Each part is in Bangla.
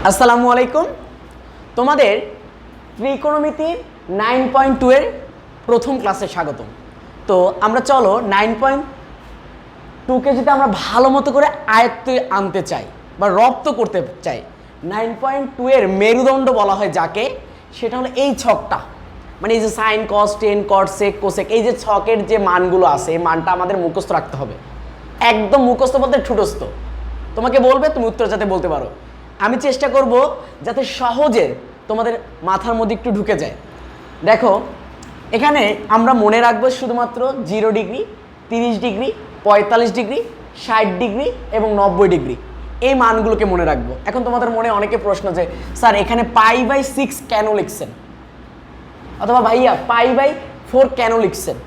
আসসালামু আলাইকুম। তোমাদের ত্রিকোণমিতির 9.2 এর প্রথম ক্লাসে স্বাগতম। তো আমরা চলো 9.2কে যদি আমরা ভালো মতো করে আয়ত্তে আনতে চাই বা রপ্ত করতে চাই, 9.2 এর মেরুদণ্ড বলা হয় যাকে, সেটা হলো এই ছকটা, মানে এই যে sine cos tan cot sec cosec, এই যে ছকের যে মানগুলো আছে এই মানটা আমাদের মুখস্থ রাখতে হবে। একদম মুখস্থ বলতে ঠুটস্থ, তোমাকে বলবে তুমি উত্তর যাতে বলতে পারো। আমি চেষ্টা করব যাতে সহজে তোমাদের মাথার মধ্যে একটু ঢুকে যায়। দেখো এখানে আমরা মনে রাখবো শুধুমাত্র 0 ডিগ্রি, 30 ডিগ্রি, 45 ডিগ্রি, 60 ডিগ্রি এবং 90 ডিগ্রি, এই মানগুলোকে মনে রাখবো। এখন তোমাদের মনে অনেকে প্রশ্ন যে স্যার এখানে π/6 কেন লিখছেন, অথবা ভাইয়া π/4 কেন লিখছেন,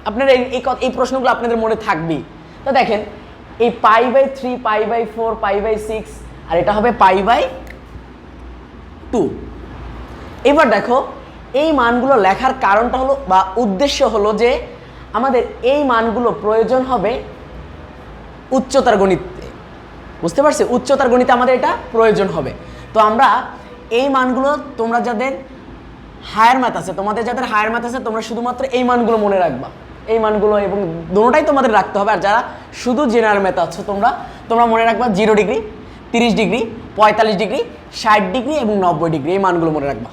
আপনারা এই প্রশ্নগুলো আপনাদের মনে থাকবেই। তো দেখেন এই π/3, π/4, π/6 আর এটা হবে π/2। এবার দেখো এই মানগুলো লেখার কারণটা হলো বা উদ্দেশ্য হলো যে আমাদের এই মানগুলো প্রয়োজন হবে উচ্চতার গণিতে, বুঝতে পারছি? উচ্চতার গণিতে আমাদের এটা প্রয়োজন হবে। তো আমরা এই মানগুলো, তোমরা যাদের হায়ার ম্যাথ আছে, তোমাদের যাদের হায়ার ম্যাথ আছে তোমরা শুধুমাত্র এই মানগুলো মনে রাখবা, এই মানগুলো, এবং দুটোটাই তোমাদের রাখতে হবে। আর যারা শুধু জেনারেল ম্যাথ আছো তোমরা মনে রাখবা 0 ডিগ্রি, 30 ডিগ্রি, 45 ডিগ্রি, 60 ডিগ্রি এবং 90 ডিগ্রি, এই মানগুলো মনে রাখবা।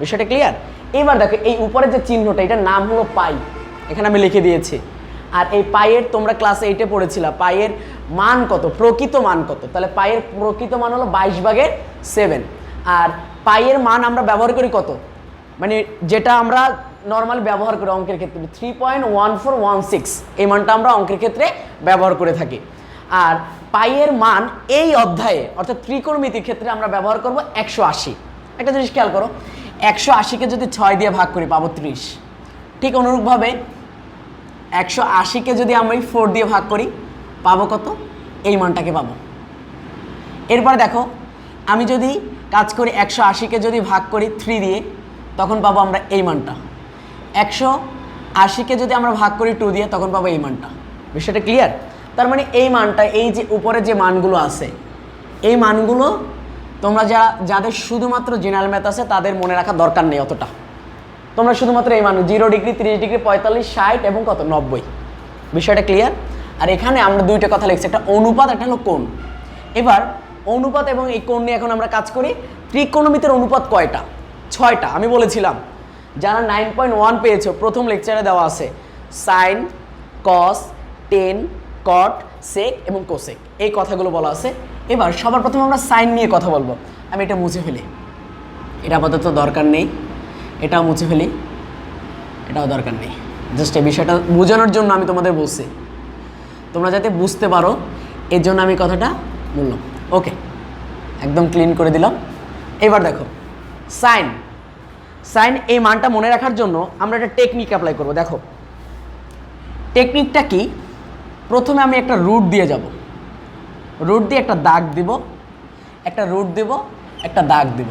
বিষয়টা ক্লিয়ার? এবার দেখো এই উপরে যে চিহ্নটা, এটার নাম হলো পাই, এখানে আমি লিখে দিয়েছি। আর এই পাইয়ের তোমরা ক্লাস 8-এ পড়েছিলা পাইয়ের মান কত, প্রকৃত মান কত। তাহলে পাইয়ের প্রকৃত মান হলো 22/7। আর পাইয়ের মান আমরা ব্যবহার করি কত, মানে যেটা আমরা নর্মালি ব্যবহার করি অঙ্কের ক্ষেত্রে 3.1416, এই মানটা আমরা অঙ্কের ক্ষেত্রে ব্যবহার করে থাকি। আর পাইয়ের মান এই অধ্যায়ে অর্থাৎ ত্রিকোণমিতির ক্ষেত্রে আমরা ব্যবহার করব 180। একটা জিনিস খেয়াল করো, 180কে যদি 6 দিয়ে ভাগ করি পাবো 30। ঠিক অনুরূপভাবে 180কে যদি আমি 4 দিয়ে ভাগ করি পাবো কত, এই মানটাকে পাবো। এরপরে দেখো আমি যদি কাজ করি 180কে যদি ভাগ করি 3 দিয়ে, তখন পাবো আমরা এই মানটা। 180কে যদি আমরা ভাগ করি 2 দিয়ে, তখন পাবো এই মানটা। বিষয়টা ক্লিয়ার? তার মানে এই মানটা, এই যে উপরে যে মানগুলো আছে এই মানগুলো তোমরা যাদের শুধুমাত্র জেনারেল ম্যাথ আছে তাদের মনে রাখার দরকার নেই অতটা। তোমরা শুধুমাত্র এই মান 0 ডিগ্রি, 30 ডিগ্রি, 45, 60 এবং কত 90, বিষয়টা ক্লিয়ার? আর এখানে আমরা দুইটা কথা লিখছি, একটা অনুপাত, একটা হলো কোণ। এবার অনুপাত এবং এই কোণ নিয়ে এখন আমরা কাজ করি। ত্রিকোণমিতির অনুপাত কয়টা? 6টা। আমি বলেছিলাম যারা 9.1 পেয়েছো প্রথম লেকচারে দেওয়া আছে সাইন, কস, টেন, কট, সেক এবং কোসেক, এই কথাগুলো বলা আছে। এবার সবার প্রথমে আমরা সাইন নিয়ে কথা বলবো। আমি এটা মুছে ফেলি, এটা আপাতত দরকার নেই, এটাও মুছে ফেলি, এটাও দরকার নেই। জাস্ট এই বিষয়টা বোঝানোর জন্য আমি তোমাদের বলছি, তোমরা যাতে বুঝতে পারো এর জন্য আমি কথাটা বললাম। ওকে, একদম ক্লিন করে দিলাম। এবার দেখো সাইন, এই মানটা মনে রাখার জন্য আমরা একটা টেকনিক অ্যাপ্লাই করব। দেখো টেকনিকটা কি, প্রথমে আমি একটা রুট দিয়ে যাব, রুট দিয়ে একটা দাগ দিব, একটা রুট দেব, একটা দাগ দিব,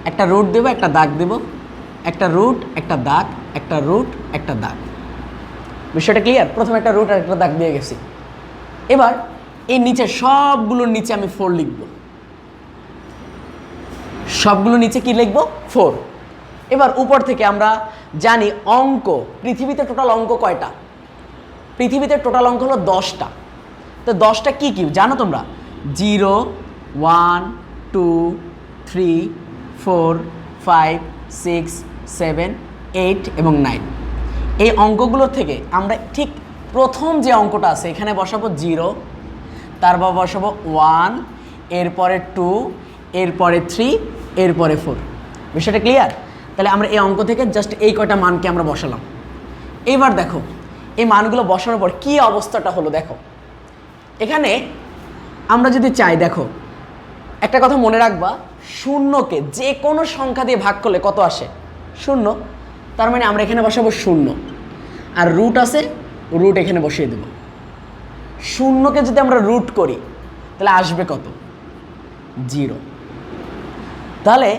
একটা রুট দেব, একটা দাগ দেব, একটা রুট, একটা দাগ, একটা রুট, একটা দাগ। বিষয়টা ক্লিয়ার? প্রথমে একটা রুট আর একটা দাগ দিয়ে গেছি। এবার এই নিচে সবগুলোর নিচে আমি 4 লিখব, সবগুলো নিচে কি লিখব? 4। এবার উপর থেকে আমরা জানি অঙ্ক, পৃথিবীতে টোটাল অঙ্ক কয়টা? পৃথিবীতে টোটাল অঙ্ক হলো 10টা। তো 10টা কি কি জানো তোমরা? 0, 1, 2, 3, 4, 5, 6, 7, 8 এবং 9। এই অঙ্কগুলোর থেকে আমরা ঠিক প্রথম যে অঙ্কটা আছে এখানে বসাবো 0, তারপর বসাবো 1, এরপরে 2, এরপরে 3, এরপরে 4। বিষয়টা ক্লিয়ার? তাহলে আমরা এই অঙ্ক থেকে জাস্ট এই কয়টা মানকে আমরা বসালাম। এইবার দেখো এই মানগুলো বসানোর পর কী অবস্থাটা হলো দেখো। এখানে আমরা যদি চাই, দেখো একটা কথা মনে রাখবা, শূন্যকে যে কোনো সংখ্যা দিয়ে ভাগ করলে কত আসে? 0। তার মানে আমরা এখানে বসাবো 0, আর রুট আছে, রুট এখানে বসিয়ে দেব। শূন্যকে যদি আমরা রুট করি তাহলে আসবে কত? 0। তাহলে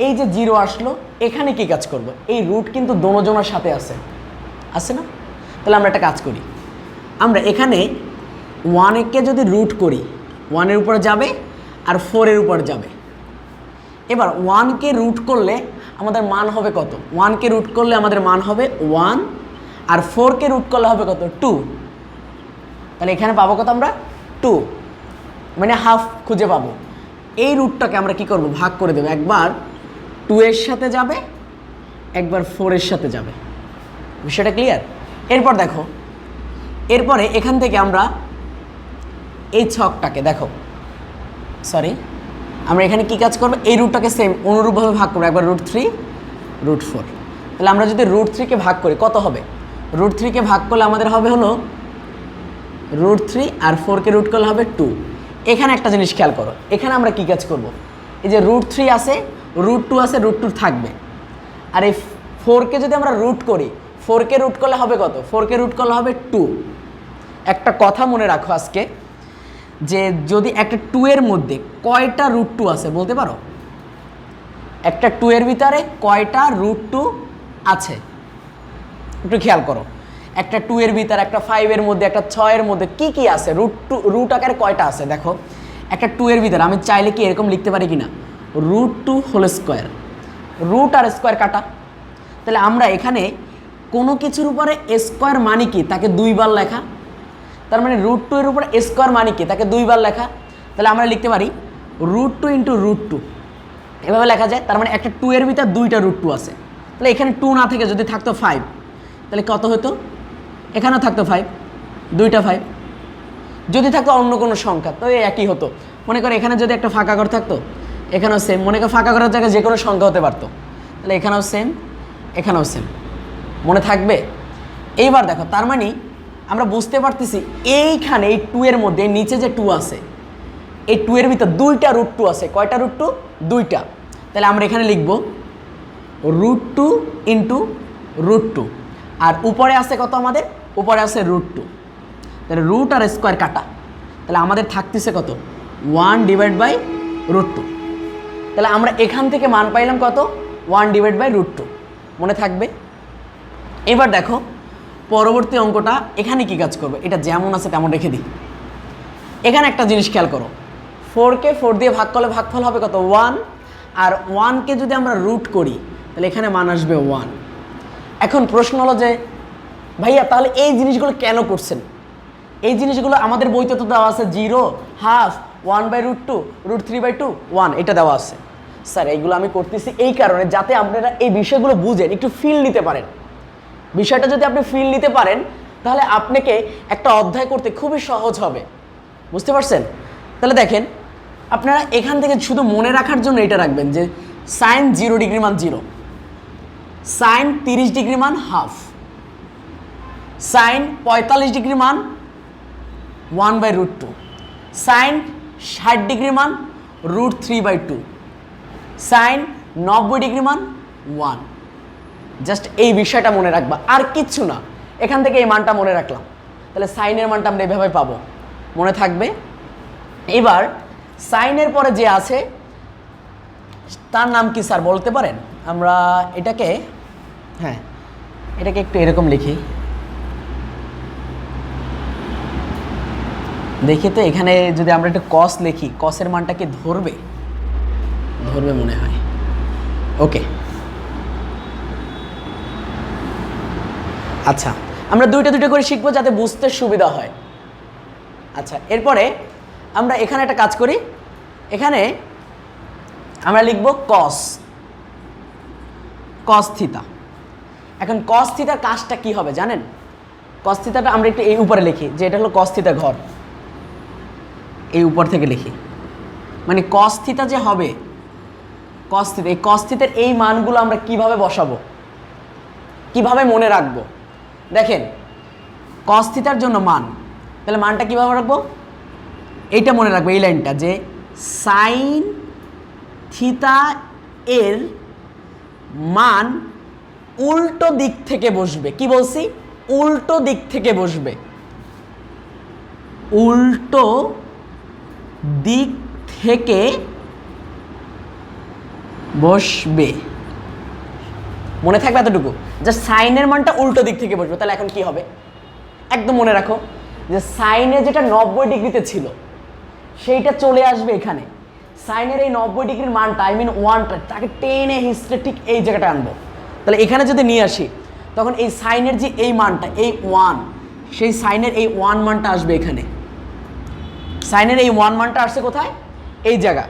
এই যে 0 আসলো, এখানে কি কাজ করব? এই রুট কিন্তু দোনোজনের সাথে আছে না? তাহলে আমরা একটা কাজ করি, আমরা এখানে 1কে যদি রুট করি 1 এর উপরে যাবে, আর 4 এর উপর যাবে। এবার 1কে রুট করলে আমাদের মান হবে কত? 1কে রুট করলে আমাদের মান হবে 1, আর 4কে রুট করলে হবে কত? 2। তাহলে এখানে পাবো কত আমরা? 2, মানে হাফ খুঁজে পাবো। এই রুটটাকে আমরা কি করব? ভাগ করে দেবো। একবার 2 এর সাথে যাবে, একবার 4 এর সাথে যাবে। বিষয়টা ক্লিয়ার? এরপর দেখো, এরপরে এখান থেকে আমরা এই ছকটাকে দেখো, সরি, আমরা এখানে কি কাজ করবো? এই রুটটাকে সেম অনুরূপভাবে ভাগ করবো। একবার √3, √4। তাহলে আমরা যদি √3কে ভাগ করি কত হবে? √3কে ভাগ করলে আমাদের হবে হলো √3, আর 4কে রুট করলে হবে 2। এখানে একটা জিনিস খেয়াল করো, এখানে আমরা কি কাজ করব? এই যে √3 আছে, √2 আছে, √2 থাকবে। আর এই 4কে যদি আমরা রুট করি, 4কে রুট করলে হবে কত? 4কে রুট করলে হবে 2। একটা কথা মনে রাখো আজকে, যে যদি একটা 2 এর মধ্যে কয়টা √2 আছে বলতে পারো? একটা 2 এর ভিতরে কয়টা √2 আছে একটু খেয়াল করো। একটা 2 এর ভিতরে, একটা 5 এর মধ্যে, একটা 6 এর মধ্যে কি কি আছে? রুট আকারে কয়টা আছে দেখো। একটা 2 এর ভিতরে আমি চাইলে কি এরকম লিখতে পারি কিনা? √2 হোল স্কোয়ার, রুট আর স্কোয়ার কাটা। তাহলে আমরা এখানে কোনো কিছুর উপরে স্কোয়ার মানে কি? তাকে 2 বার লেখা। তার মানে √2 এর উপরে স্কোয়ার মানে কি? তাকে 2 বার লেখা। তাহলে আমরা লিখতে পারি √2 × √2, এভাবে লেখা যায়। তার মানে একটা 2 এর ভিতরে 2টা √2 আছে। তাহলে এখানে 2 না থেকে যদি থাকতো 5, তাহলে কত হতো? এখানেও থাকতো 5, 2টা 5। যদি থাকতো অন্য কোনো সংখ্যা তো একই হতো। মনে করো এখানে যদি একটা ফাঁকা ঘর থাকতো, এখানেও সেম। মনে করো ফাঁকা ঘরের জায়গায় যে কোনো সংখ্যা হতে পারতো, তাহলে এখানেও সেম, এখানেও সেম। মনে থাকবে? এইবার দেখো, তার মানে আমরা বুঝতে পারতেছি এইখানে এই 2 এর মধ্যে নিচে যে 2 আছে, এই 2 এর ভিতর 2টা √2 আছে। কয়টা √2? 2টা। তাহলে আমরা এখানে লিখব √2 × √2, আর উপরে আছে কত? আমাদের উপরে আছে √2। তাহলে রুট আর স্কোয়ার কাটা। তাহলে আমাদের থাকতেছে কত? 1/√2। তাহলে আমরা এখান থেকে মান পাইলাম কত? 1/√2। মনে থাকবে? এবার দেখো পরবর্তী অঙ্কটা, এখানে কি কাজ করবে? এটা যেমন আছে তেমন রেখে দিই। এখানে একটা জিনিস খেয়াল করো, 4কে 4 দিয়ে ভাগ করলে ভাগফল হবে কত? 1, আর 1কে যদি আমরা রুট করি তাহলে এখানে মান আসবে 1। এখন প্রশ্ন হলো যে ভাইয়া তাহলে এই জিনিসগুলো কেন করছেন? এই জিনিসগুলো আমাদের বইতে তো দেওয়া আছে 0, হাফ, 1/√2, √3/2, 1, এটা দেওয়া আছে। স্যার এইগুলো আমি করতেছি এই কারণে যাতে আপনারা এই বিষয়গুলো বুঝেন, একটু ফিল নিতে পারেন। বিষয়টা যদি আপনি ফিল নিতে পারেন তাহলে আপনাকে একটা অধ্যায় করতে খুবই সহজ হবে। বুঝতে পারছেন? তাহলে দেখেন, আপনারা এখান থেকে শুধু মনে রাখার জন্য এটা রাখবেন যে sin 0 ডিগ্রি মান 0, sin 30 ডিগ্রি মান হাফ, sin 45 ডিগ্রি মান 1/√2, sin 60 ডিগ্রি মান √3/2, sin 90 ডিগ্রি মান 1। জাস্ট এই বিষয়টা মনে রাখবা, আর কিচ্ছু না। এখান থেকে এই মানটা মনে রাখলাম, তাহলে সাইনের মানটা আমরা এভাবে পাবো। মনে থাকবে? এবার সাইনের পরে যে আছে তার নাম কি স্যার বলতে পারেন? আমরা এটাকে, হ্যাঁ, এটাকে একটু এরকম লিখি। দেখি তো এখানে যদি আমরা একটা কস লিখি, কসের মানটা কি ধরবে? ধরবে মনে হয়। ওকে, আচ্ছা, আমরা দুইটা করে শিখবো যাতে বুঝতে সুবিধা হয়। আচ্ছা, এরপরে আমরা এখানে একটা কাজ করি, এখানে আমরা লিখব কস থিতা। এখন কস থিতার কাজটা কি হবে জানেন? কস থিতাটা আমরা একটু এই উপরে লিখি, যে এটা হলো কস থিতা ঘর, এই উপর থেকে লিখি। মানে কস থিতা যে হবে, কস থিতা, এই কস থিতার এই মানগুলো আমরা কিভাবে বসাবো, কিভাবে মনে রাখবো? দেখেন, কস থিতার জন্য মান, তাহলে মানটা কিভাবে রাখবো? এইটা মনে রাখবো, এই লাইনটা, যে সাইন থিতা এর মান উল্টো দিক থেকে বসবে। কি বলছি? উল্টো দিক থেকে বসবে, উল্টো দিক থেকে বসবে। মনে থাকবে এতটুকু, যে সাইনের মানটা উল্টো দিক থেকে বসবে। তাহলে এখন কি হবে? একদম মনে রাখো যে সাইনে যেটা 90 ডিগ্রিতে ছিল সেইটা চলে আসবে এখানে, সাইনের এই 90 ডিগ্রির মানটা আই মিন ওয়ানটা তাকে টেনে হিস্ট্রে ঠিক এই জায়গাটা আনবো। তাহলে এখানে যদি নিয়ে আসি তখন এই সাইনের যে এই মানটা এই ওয়ান, সেই সাইনের এই ওয়ান মানটা আসবে এখানে। সাইনের এই ওয়ান মানটা আসছে কোথায়? এই জায়গা।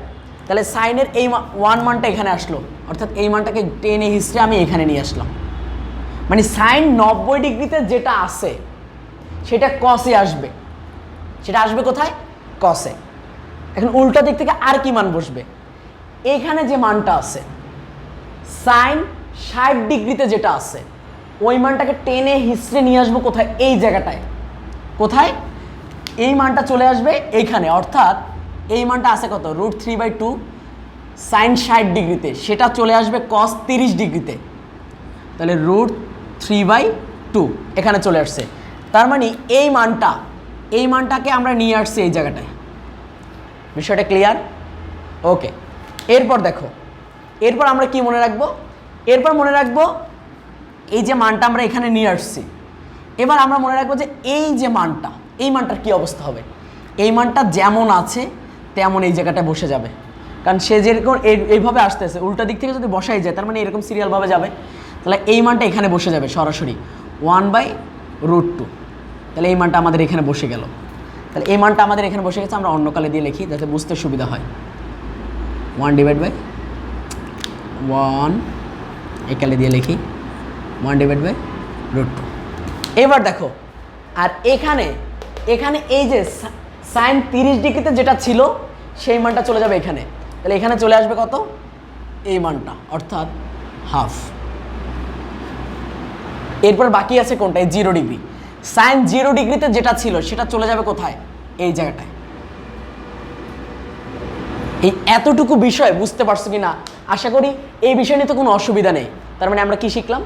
তাহলে সাইনের এই ওয়ান মানটা এখানে আসলো, অর্থাৎ এই মানটাকে টেনে হিস্ট্রে আমি এখানে নিয়ে আসলাম। মানে সাইন 90 ডিগ্রিতে যেটা আসে সেটা কসে আসবে। সেটা আসবে কোথায়? কসে। এখন উল্টা দিক থেকে আর কি মান বসবে? এখানে যে মানটা আছে সাইন 60 ডিগ্রিতে যেটা আছে ওই মানটাকে টেনে হিস্ট্রে নিয়ে আসবো কোথায়? এই জায়গাটায়। কোথায়? এই মানটা চলে আসবে এইখানে, অর্থাৎ এই মানটা আছে কত? √3/2 সাইন 60 ডিগ্রিতে, সেটা চলে আসবে কস 30 ডিগ্রিতে। তাহলে √3/2 এখানে চলে আসছে। তার মানে এই মানটাকে আমরা নিয়ে আসছি এই জায়গাটায়। বিষয়টা ক্লিয়ার? ওকে। এরপর দেখো, এরপর আমরা কি মনে রাখবো? এরপর মনে রাখবো এই যে মানটা আমরা এখানে নিয়ে আসছি, এবার আমরা মনে রাখবো যে এই যে মানটা, এই মানটার কি অবস্থা হবে? এই মানটা যেমন আছে তেমন এই জায়গাটায় বসে যাবে, কারণ সে যেরকম এইভাবে আসতেছে উল্টা দিক থেকে যদি বসাই যায় তার মানে এরকম সিরিয়ালভাবে যাবে। তাহলে এই মানটা এখানে বসে যাবে সরাসরি 1/√2। তাহলে এই মানটা আমাদের এখানে বসে গেল। তাহলে এই মানটা আমাদের এখানে বসে গেছে, আমরা অন্য কালে দিয়ে লিখি যাতে বুঝতে সুবিধা হয়। 1/1 এই কালে দিয়ে লিখি 1/√2। এবার দেখো, আর এখানে এই যে সাইন 30 ডিগ্রিতে যেটা ছিল সেই মানটা চলে যাবে এখানে। তাহলে এখানে চলে আসবে কত? এই মানটা, অর্থাৎ হাফ। এরপর বাকি আছে কোনটা? এই 0 ডিগ্রি। সাইন 0 ডিগ্রিতে যেটা ছিল সেটা চলে যাবে কোথায়? এই জায়গাটায়। এই এতটুকু বিষয় বুঝতে পারছো কি না? আশা করি এই বিষয় নিয়ে তো কোনো অসুবিধা নেই। তার মানে আমরা কি শিখলাম?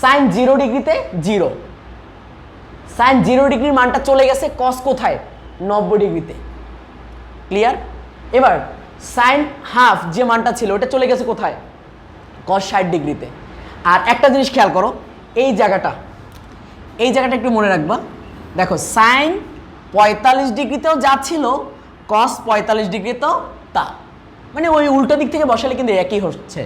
সাইন 0 ডিগ্রিতে 0, সাইন 0 ডিগ্রির মানটা চলে গেছে কস কোথায়? 90 ডিগ্রিতে। ক্লিয়ার? এবার সাইন হাফ যে মানটা ছিল ওটা চলে গেছে কোথায়? কস 60 ডিগ্রিতে। আর একটা জিনিস খেয়াল করো, এই জায়গাটা একটু মনে রাখবা। দেখো সাইন 45 ডিগ্রিতেও যা ছিল কস 45 ডিগ্রিতেও তা, মানে ওই উল্টো দিক থেকে বসালে কিন্তু একই হচ্ছে।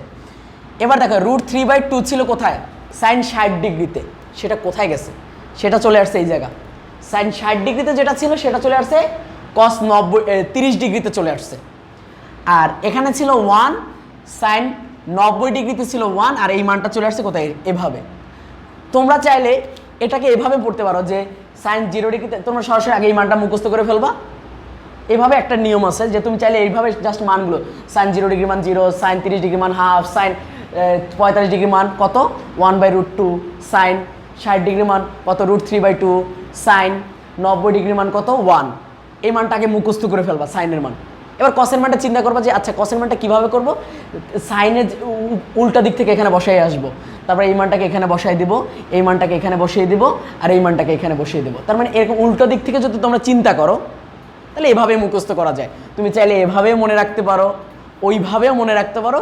এবার দেখো √3/2 ছিল কোথায়? সাইন 60 ডিগ্রিতে, সেটা কোথায় গেছে? সেটা চলে আসছে এই জায়গা। সাইন 60 ডিগ্রিতে যেটা ছিল সেটা চলে আসছে কস 30 ডিগ্রিতে চলে আসছে। আর এখানে ছিল 1, সাইন 90 ডিগ্রিতে ছিল 1, আর এই মানটা চলে আসছে কোথায়? এভাবে। তোমরা চাইলে এটাকে এভাবে পড়তে পারো যে সাইন 0 ডিগ্রিতে, তোমরা সরাসরি আগে এই মানটা মুখস্থ করে ফেলবা। এভাবে একটা নিয়ম আছে যে তুমি চাইলে এইভাবে জাস্ট মানগুলো, সাইন 0 ডিগ্রি মান 0, সাইন 30 ডিগ্রি মান হাফ, সাইন 45 ডিগ্রি মান কত? 1/√2, সাইন 60 ডিগ্রি মান কত? √3/2, সাইন 90 ডিগ্রি মান কত? 1। এই মানটাকে মুখস্থ করে ফেলবা সাইনের মান। এবার কসের মানটা চিন্তা করবা যে আচ্ছা কসের মানটা কীভাবে করবো? সাইনের উল্টা দিক থেকে এখানে বসাই আসবো, তারপরে এই মানটাকে এখানে বসাই দিব, এই মানটাকে এখানে বসিয়ে দিব, আর এই মানটাকে এখানে বসিয়ে দেবো। তার মানে এরকম উল্টো দিক থেকে যদি তোমরা চিন্তা করো তাহলে এভাবেই মুখস্থ করা যায়। তুমি চাইলে এভাবেও মনে রাখতে পারো, ওইভাবেও মনে রাখতে পারো,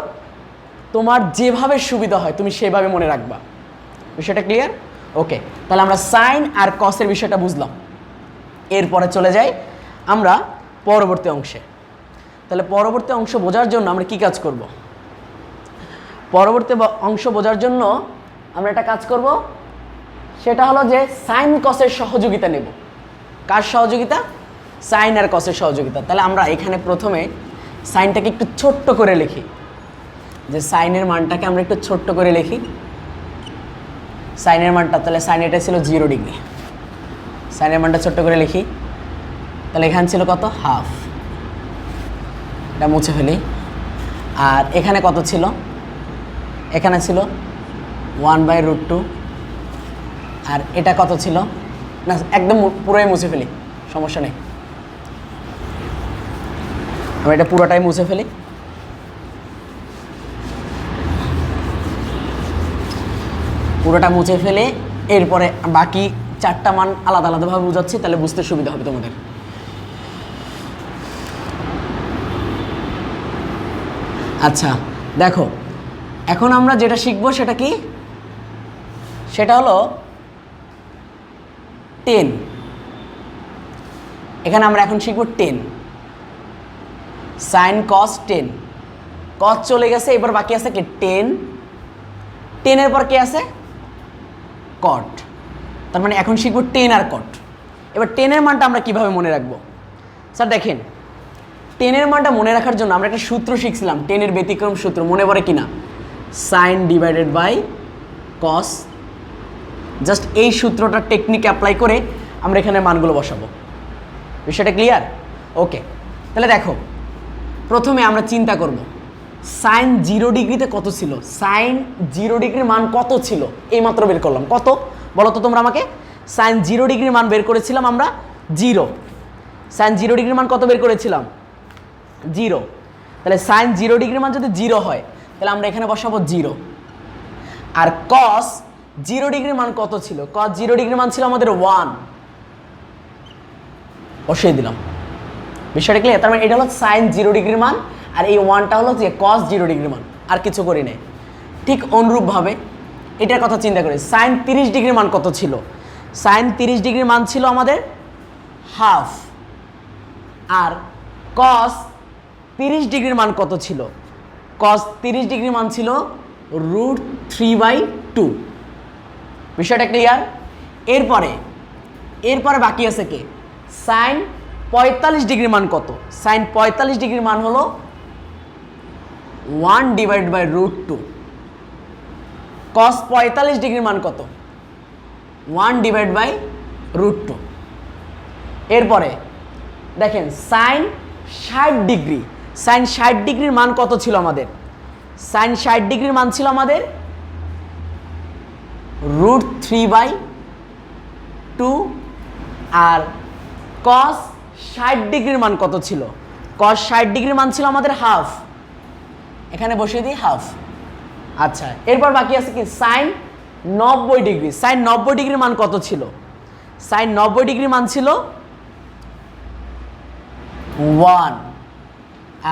তোমার যেভাবে সুবিধা হয় তুমি সেভাবে মনে রাখবা। বিষয়টা ক্লিয়ার? ওকে, তাহলে আমরা সাইন আর কসের বিষয়টা বুঝলাম। এরপরে চলে যাই আমরা পরবর্তী অংশে। তাহলে পরবর্তী অংশ বোঝার জন্য আমরা কি কাজ করব? পরবর্তী অংশ বোঝার জন্য আমরা একটা কাজ করব, সেটা হলো যে সাইন কসের সহযোগিতা নেব। কার সহযোগিতা? সাইন আর কসের সহযোগিতা। তাহলে আমরা এখানে প্রথমে সাইনটাকে একটু ছোট্ট করে লিখি, যে সাইনের মানটাকে আমরা একটু ছোট্ট করে লিখি। সাইনের মানটা, তাহলে সাইন এটা ছিল 0 ডিগ্রি, সাইনের মানটা ছোট্ট করে লিখি। তাহলে এখানে ছিল কত? হাফ, এটা মুছে ফেলি। আর এখানে কত ছিল? এখানে ছিল 1/√2। আর এটা কত ছিল? না একদম পুরোই মুছে ফেলি, সমস্যা নেই, আমি এটা পুরোটাই মুছে ফেলি। পুরোটা মুছে ফেলে এরপরে বাকি 4টা মান আলাদা আলাদাভাবে বোঝাচ্ছি, তাহলে বুঝতে সুবিধা হবে তোমাদের। আচ্ছা দেখো, এখন আমরা যেটা শিখবো সেটা কি? সেটা হলো 10। এখানে আমরা এখন শিখবো 10। সাইন কস 10, কস চলে গেছে, এবার বাকি আছে কি 10, 10-এর পর কি আছে কট। তার মানে এখন শিখবো 10 আর কট। এবার 10-এর মানটা আমরা কিভাবে মনে রাখবো? স্যার দেখেন 10-এর মানটা মনে রাখার জন্য আমরা একটা সূত্র শিখছিলাম, 10-এর ব্যতিক্রম সূত্র, মনে পড়ে কিনা? Sine divided by cos. Just এই সূত্রটা টেকনিক অ্যাপ্লাই করে আমরা এখানে মানগুলো বসাবো। বিষয়টা ক্লিয়ার? ওকে, তাহলে দেখো প্রথমে আমরা চিন্তা করব সাইন 0 ডিগ্রিতে কত ছিল, সাইন 0 ডিগ্রির মান কত ছিল, এইমাত্র বের করলাম। কত বলো তো তোমরা আমাকে? সাইন 0 ডিগ্রির মান বের করেছিলাম আমরা 0। সাইন 0 ডিগ্রির মান কত বের করেছিলাম? 0। তাহলে সাইন 0 ডিগ্রির মান যদি 0 হয় তাহলে আমরা এখানে বসাবো 0। আর কস 0 ডিগ্রির মান কত ছিল? কস 0 ডিগ্রির মান ছিল আমাদের 1, বসিয়ে দিলাম। বিষয়টা ক্লিয়ার? তার মানে এটা হলো সাইন 0 ডিগ্রির মান, আর এই 1টা হলো যে কস 0 ডিগ্রির মান, আর কিছু করি নাই। ঠিক অনুরূপভাবে এটার কথা চিন্তা করি, সাইন 30 ডিগ্রির মান কত ছিল? সাইন 30 ডিগ্রির মান ছিল আমাদের হাফ, আর কস 30 ডিগ্রির মান কত ছিল? কস 30 ডিগ্রির মান ছিল √3/2। বিষয়টা ক্লিয়ার? এরপরে বাকি আছে কে? সাইন 45 ডিগ্রির মান কত? সাইন 45 ডিগ্রির মান হলো 1/√2। কস 45 ডিগ্রির মান কত? 1/√2। এরপরে দেখেন সাইন 60 ডিগ্রি, সাইন 60 ডিগ্রির মান কত ছিল আমাদের? সাইন 60 ডিগ্রির মান ছিল আমাদের √3/2। আর কস 60 ডিগ্রির মান কত ছিল? কস 60 ডিগ্রির মান ছিল আমাদের হাফ, এখানে বসিয়ে দিই হাফ। আচ্ছা, এরপর বাকি আছে কি সাইন 90 ডিগ্রি। সাইন 90 ডিগ্রির মান কত ছিল? সাইন 90 ডিগ্রির মান ছিল 1।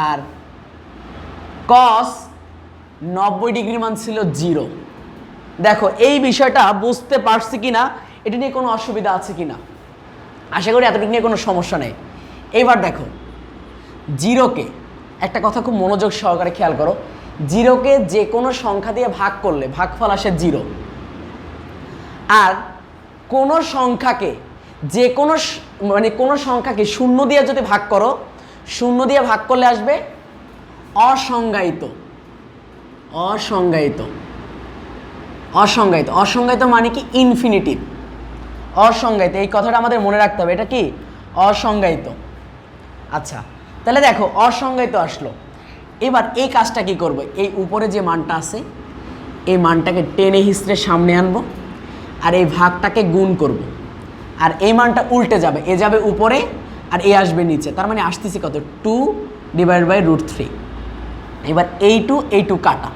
আর কস 90 ডিগ্রির মান ছিল 0। দেখো এই বিষয়টা বুঝতে পারছি কিনা, এটা নিয়ে কোনো অসুবিধা আছে কিনা? আশা করি এতটুকু নিয়ে কোনো সমস্যা নেই। এইবার দেখো জিরোকে, একটা কথা খুব মনোযোগ সহকারে খেয়াল করো, জিরোকে যে কোনো সংখ্যা দিয়ে ভাগ করলে ভাগফল আসে 0। আর কোনো সংখ্যাকে যে কোনো কোনো সংখ্যাকে 0 দিয়ে যদি ভাগ করো, 0 দিয়ে ভাগ করলে আসবে অসংজ্ঞায়িত। অসংজ্ঞায়িত, অসংজ্ঞায়িত, অসংজ্ঞায়িত মানে কি? ইনফিনিটিভ। অসংজ্ঞায়িত, এই কথাটা আমাদের মনে রাখতে হবে, এটা কি? অসংজ্ঞায়িত। আচ্ছা, তাহলে দেখো অসংজ্ঞায়িত আসলো। এবার এই কাজটা কি করব? এই উপরে যে মানটা আছে এই মানটাকে টেনে হিস্ট্রে সামনে আনবো, আর এই ভাগটাকে গুণ করব, আর এই মানটা উল্টে যাবে, এ যাবে উপরে আর এ আসবে নিচে। তার মানে আসতেছি কত? 2/√3। এবার এই 2 কাটা,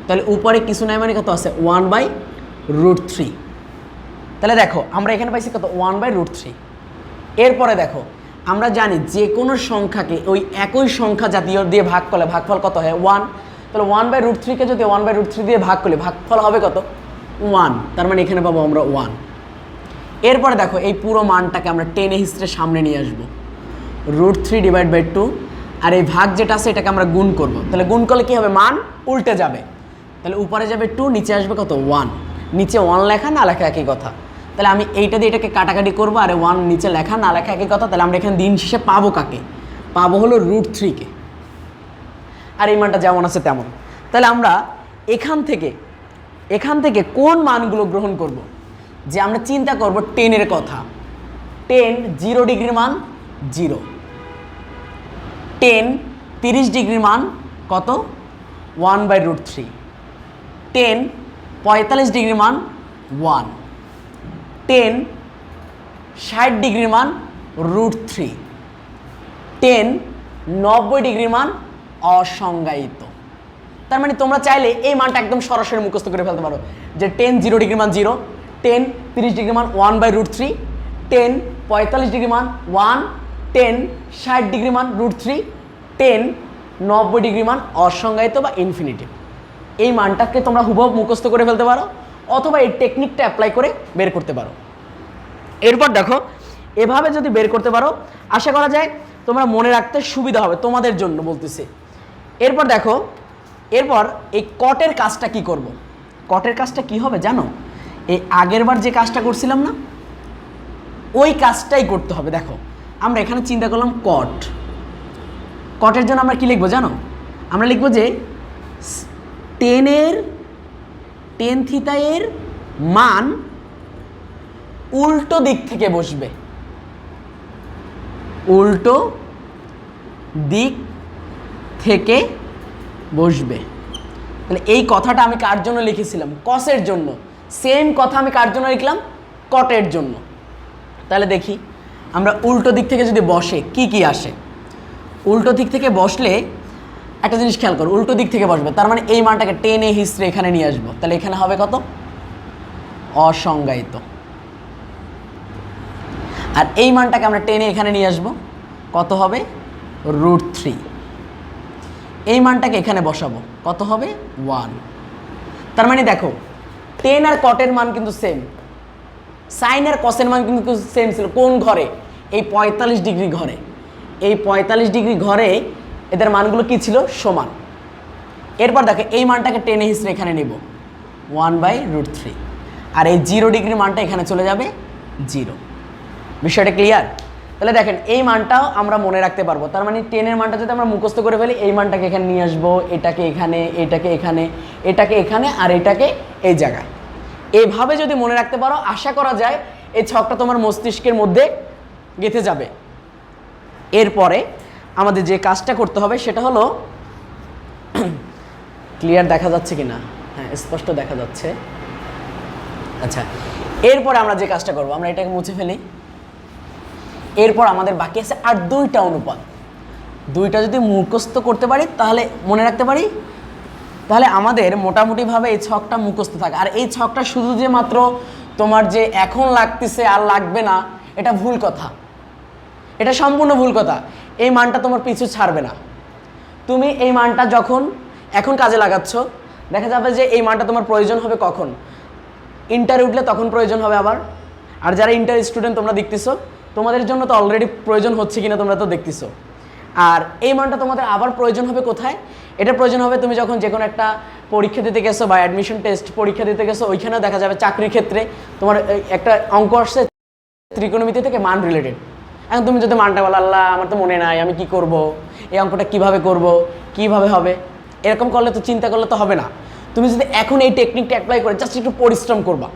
তাহলে উপরে কিছু নাই মানে কত আছে? 1/√3। তাহলে দেখো আমরা এখানে পাইছি কত? 1/√3। এরপরে দেখো আমরা জানি যে কোনো সংখ্যাকে ওই একই সংখ্যা জাতীয় দিয়ে ভাগ করলে ভাগফল কত হয়? 1। তাহলে 1/√3কে যদি 1/√3 দিয়ে ভাগ করলে ভাগফল হবে কত? 1। তার মানে এখানে পাবো আমরা 1। এরপরে দেখো এই পুরো মানটাকে আমরা টেনে হিস্ট্রে সামনে নিয়ে আসবো, √3/2, আর এই ভাগ যেটা আছে এটাকে আমরা গুণ করব। তাহলে গুণ করলে কী হবে? মান উল্টে যাবে, তাহলে উপরে যাবে 2, নিচে আসবে কত? 1। নিচে 1 লেখা না লেখা একই কথা, তাহলে আমি এইটা দিয়ে এটাকে কাটাকাটি করবো, আর 1 নিচে লেখা না লেখা একই কথা। তাহলে আমরা এখানে দিন শেষে পাবো কাকে? পাবো হলো √3কে, আর এই মানটা যেমন আছে তেমন। তাহলে আমরা এখান থেকে কোন মানগুলো গ্রহণ করব? যে আমরা চিন্তা করব 10-এর কথা। 10 0 ডিগ্রির মান 0, 10 30 ডিগ্রির মান কত? 1/√3, 10 45 ডিগ্রির মান 1, 10 60 ডিগ্রির মান √3, 10 90 ডিগ্রির মান অসংজ্ঞায়িত। তার মানে তোমরা চাইলে এই মানটা একদম সরাসরি মুখস্থ করে ফেলতে পারো যে 10 0 ডিগ্রির মান 0, 10 30 ডিগ্রির মান 1/√3, 10 45 ডিগ্রির মান 1, 10 60 ডিগ্রির মান √3, 10 90 ডিগ্রির মান অসংজ্ঞায়িত বা ইনফিনিটিভ। এই মানটাকে তোমরা হুবহু মুখস্থ করে ফেলতে পারো, অথবা এই টেকনিকটা অ্যাপ্লাই করে বের করতে পারো। এরপর দেখো এভাবে যদি বের করতে পারো, আশা করা যায় তোমরা মনে রাখতে সুবিধা হবে তোমাদের জন্য বলতেছি। এরপর দেখো, এরপর এই কটের কাজটা কি করব। কটের কাজটা কি হবে জানো? এই আগেরবার যে কাজটা করছিলাম না, ওই কাজটাই করতে হবে। দেখো আমরা এখানে চিন্তা করলাম কট। কটের জন্য আমরা কি লিখবো জানো? আমরা লিখবো যে টেন থিটা এর মান উল্টো দিক থেকে বসবে, উল্টো দিক থেকে বসবে। তাহলে এই কথাটা আমি কার জন্য লিখেছিলাম? কসের জন্য। সেম কথা আমি কার জন্য লিখলাম? কটের জন্য। তাহলে দেখি আমরা উল্টো দিক থেকে যদি বসে কি কি আসে। উল্টো দিক থেকে বসলে একটা জিনিস খেয়াল করো, উল্টো দিক থেকে বসবে তার মানে এই মানটাকে টেনে হিস্ট্রি এখানে নিয়ে আসবো। তাহলে এখানে হবে কত? অসংজ্ঞায়িত। আর এই মানটাকে আমরা টেনে এখানে নিয়ে আসবো, কত হবে? √3। এই মানটাকে এখানে বসাবো, কত হবে? 1। তার মানে দেখো টেন আর কটের মান কিন্তু সেম, সাইন আর কসের মান কিন্তু সেম ছিল। কোন ঘরে? এই 45 ডিগ্রি ঘরে। এই 45 ডিগ্রি ঘরে এদের মানগুলো কি ছিল? সমান। এরপর দেখো এই মানটাকে টেনে হিসেবে এখানে নেব 1/√3, আর এই 0 ডিগ্রির মানটা এখানে চলে যাবে 0। বিষয়টা ক্লিয়ার? তাহলে দেখেন এই মানটাও আমরা মনে রাখতে পারবো। তার মানে টেনের মানটা যদি আমরা মুখস্থ করে ফেলি, এই মানটাকে এখানে নিয়ে আসবো, এটাকে এখানে, এটাকে এখানে, এটাকে এখানে, আর এটাকে এই জায়গায়। এইভাবে যদি মনে রাখতে পারো, আশা করা যায় এই ছকটা তোমার মস্তিষ্কের মধ্যে গেঁথে যাবে। এরপরে আমাদের যে কাজটা করতে হবে সেটা হলো, ক্লিয়ার দেখা যাচ্ছে কিনা? হ্যাঁ, স্পষ্ট দেখা যাচ্ছে। আচ্ছা, এরপরে আমরা যে কাজটা করবো, আমরা এটাকে মুছে ফেলি। এরপর আমাদের বাকি আছে আর 2টা অনুপাত। 2টা যদি মুখস্থ করতে পারি, তাহলে মনে রাখতে পারি, তাহলে আমাদের মোটামুটিভাবে এই ছকটা মুখস্থ থাকে। আর এই ছকটা শুধু যে মাত্র তোমার যে এখন লাগতেছে আর লাগবে না, এটা ভুল কথা, এটা সম্পূর্ণ ভুল কথা। এই মানটা তোমার পিছু ছাড়বে না। তুমি এই মানটা যখন এখন কাজে লাগাচ্ছ, দেখা যাবে যে এই মানটা তোমার প্রয়োজন হবে কখন? ইন্টারে উঠলে তখন প্রয়োজন হবে আবার। আর যারা ইন্টার স্টুডেন্ট তোমরা দেখতেছো, তোমাদের জন্য তো অলরেডি প্রয়োজন হচ্ছে কিনা তোমরা তো দেখতেছো। আর এই মানটা তোমাদের আবার প্রয়োজন হবে কোথায়? এটা প্রয়োজন হবে তুমি যখন যে কোনো একটা পরীক্ষা দিতে গেছো বা অ্যাডমিশন টেস্ট পরীক্ষা দিতে গেছো, ওইখানেও দেখা যাবে চাকরির ক্ষেত্রে তোমার একটা অঙ্ক আসছে ত্রিকোণমিতি থেকে মান রিলেটেড। এখন তুমি যদি মানটা বলো, আল্লাহ আমার তো মনে নাই, আমি কি করব, এই অঙ্কটা কিভাবে করব, কিভাবে হবে, এরকম করলে তো চিন্তা করলে তো হবে না। তুমি যদি এখন এই টেকনিকটা অ্যাপ্লাই করে জাস্ট একটু পরিশ্রম করবা,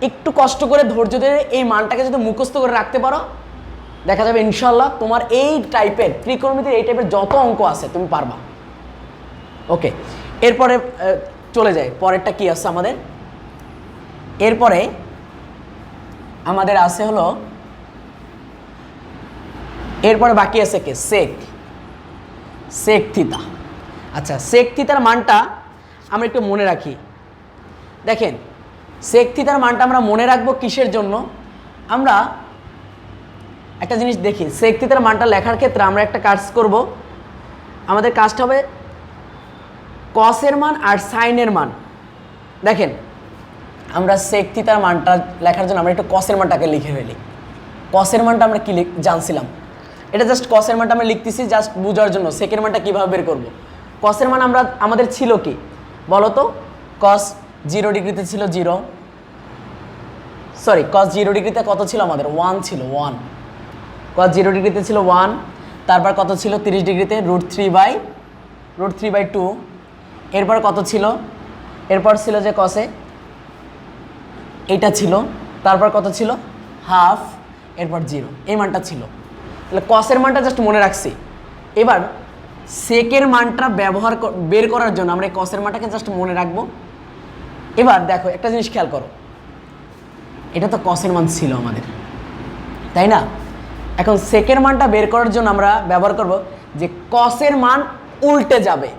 একটু কষ্ট করে ধৈর্য ধরে এই মানটাকে যদি মুখস্থ করে রাখতে পারো, দেখা যাবে ইনশাল্লাহ তোমার এই টাইপের ত্রিকোণমিতির এই টাইপের যত অঙ্ক আছে তুমি পারবা। ওকে, এরপরে চলে যাই, পরেরটা কি আছে আমাদের? এরপরে আমাদের আছে হলো, এরপরে বাকি আছে কে? সেক থিতা। আচ্ছা, সেক থিতার মানটা আমরা একটু মনে রাখি। দেখেন সেক থিতার মানটা আমরা মনে রাখবো কিসের জন্য? আমরা একটা জিনিস দেখি, সেক থিতার মানটা লেখার ক্ষেত্রে আমরা একটা কাজ করব। আমাদের কাজটা হবে কসের মান আর সাইনের মান। দেখেন আমরা সেক থিতার মানটা লেখার জন্য আমরা একটু কসের মানটাকে লিখে ফেলি। কসের মানটা আমরা কি জানছিলাম? এটা জাস্ট কসের মানটা আমরা লিখতেছি জাস্ট বোঝার জন্য, সেকের মানটা কীভাবে বের করব। কসের মান আমাদের ছিল কি বলো তো? কস 0 ডিগ্রিতে ছিল 0, সরি কস 0 ডিগ্রিতে কত ছিল আমাদের? 1 ছিল, 1। কস 0 ডিগ্রিতে ছিল 1, তারপর কত ছিল 30 ডিগ্রিতে? √3/2। এরপর কত ছিল? এরপর ছিল যে কসে এইটা ছিল, তারপর কত ছিল? হাফ, এরপর 0, এই মানটা ছিল। তাহলে কসের মানটা জাস্ট মনে রাখছি। এবার সেকের মানটা বের করার জন্য আমরা এই কসের মানটাকে জাস্ট মনে রাখবো। এবার দেখো একটা জিনিস খেয়াল করো, এটা তো কসের মান ছিল আমাদের, তাই না? এখন সেকের মানটা বের করার জন্য আমরা ব্যবহার করব যে কসের মান উল্টে যাবে,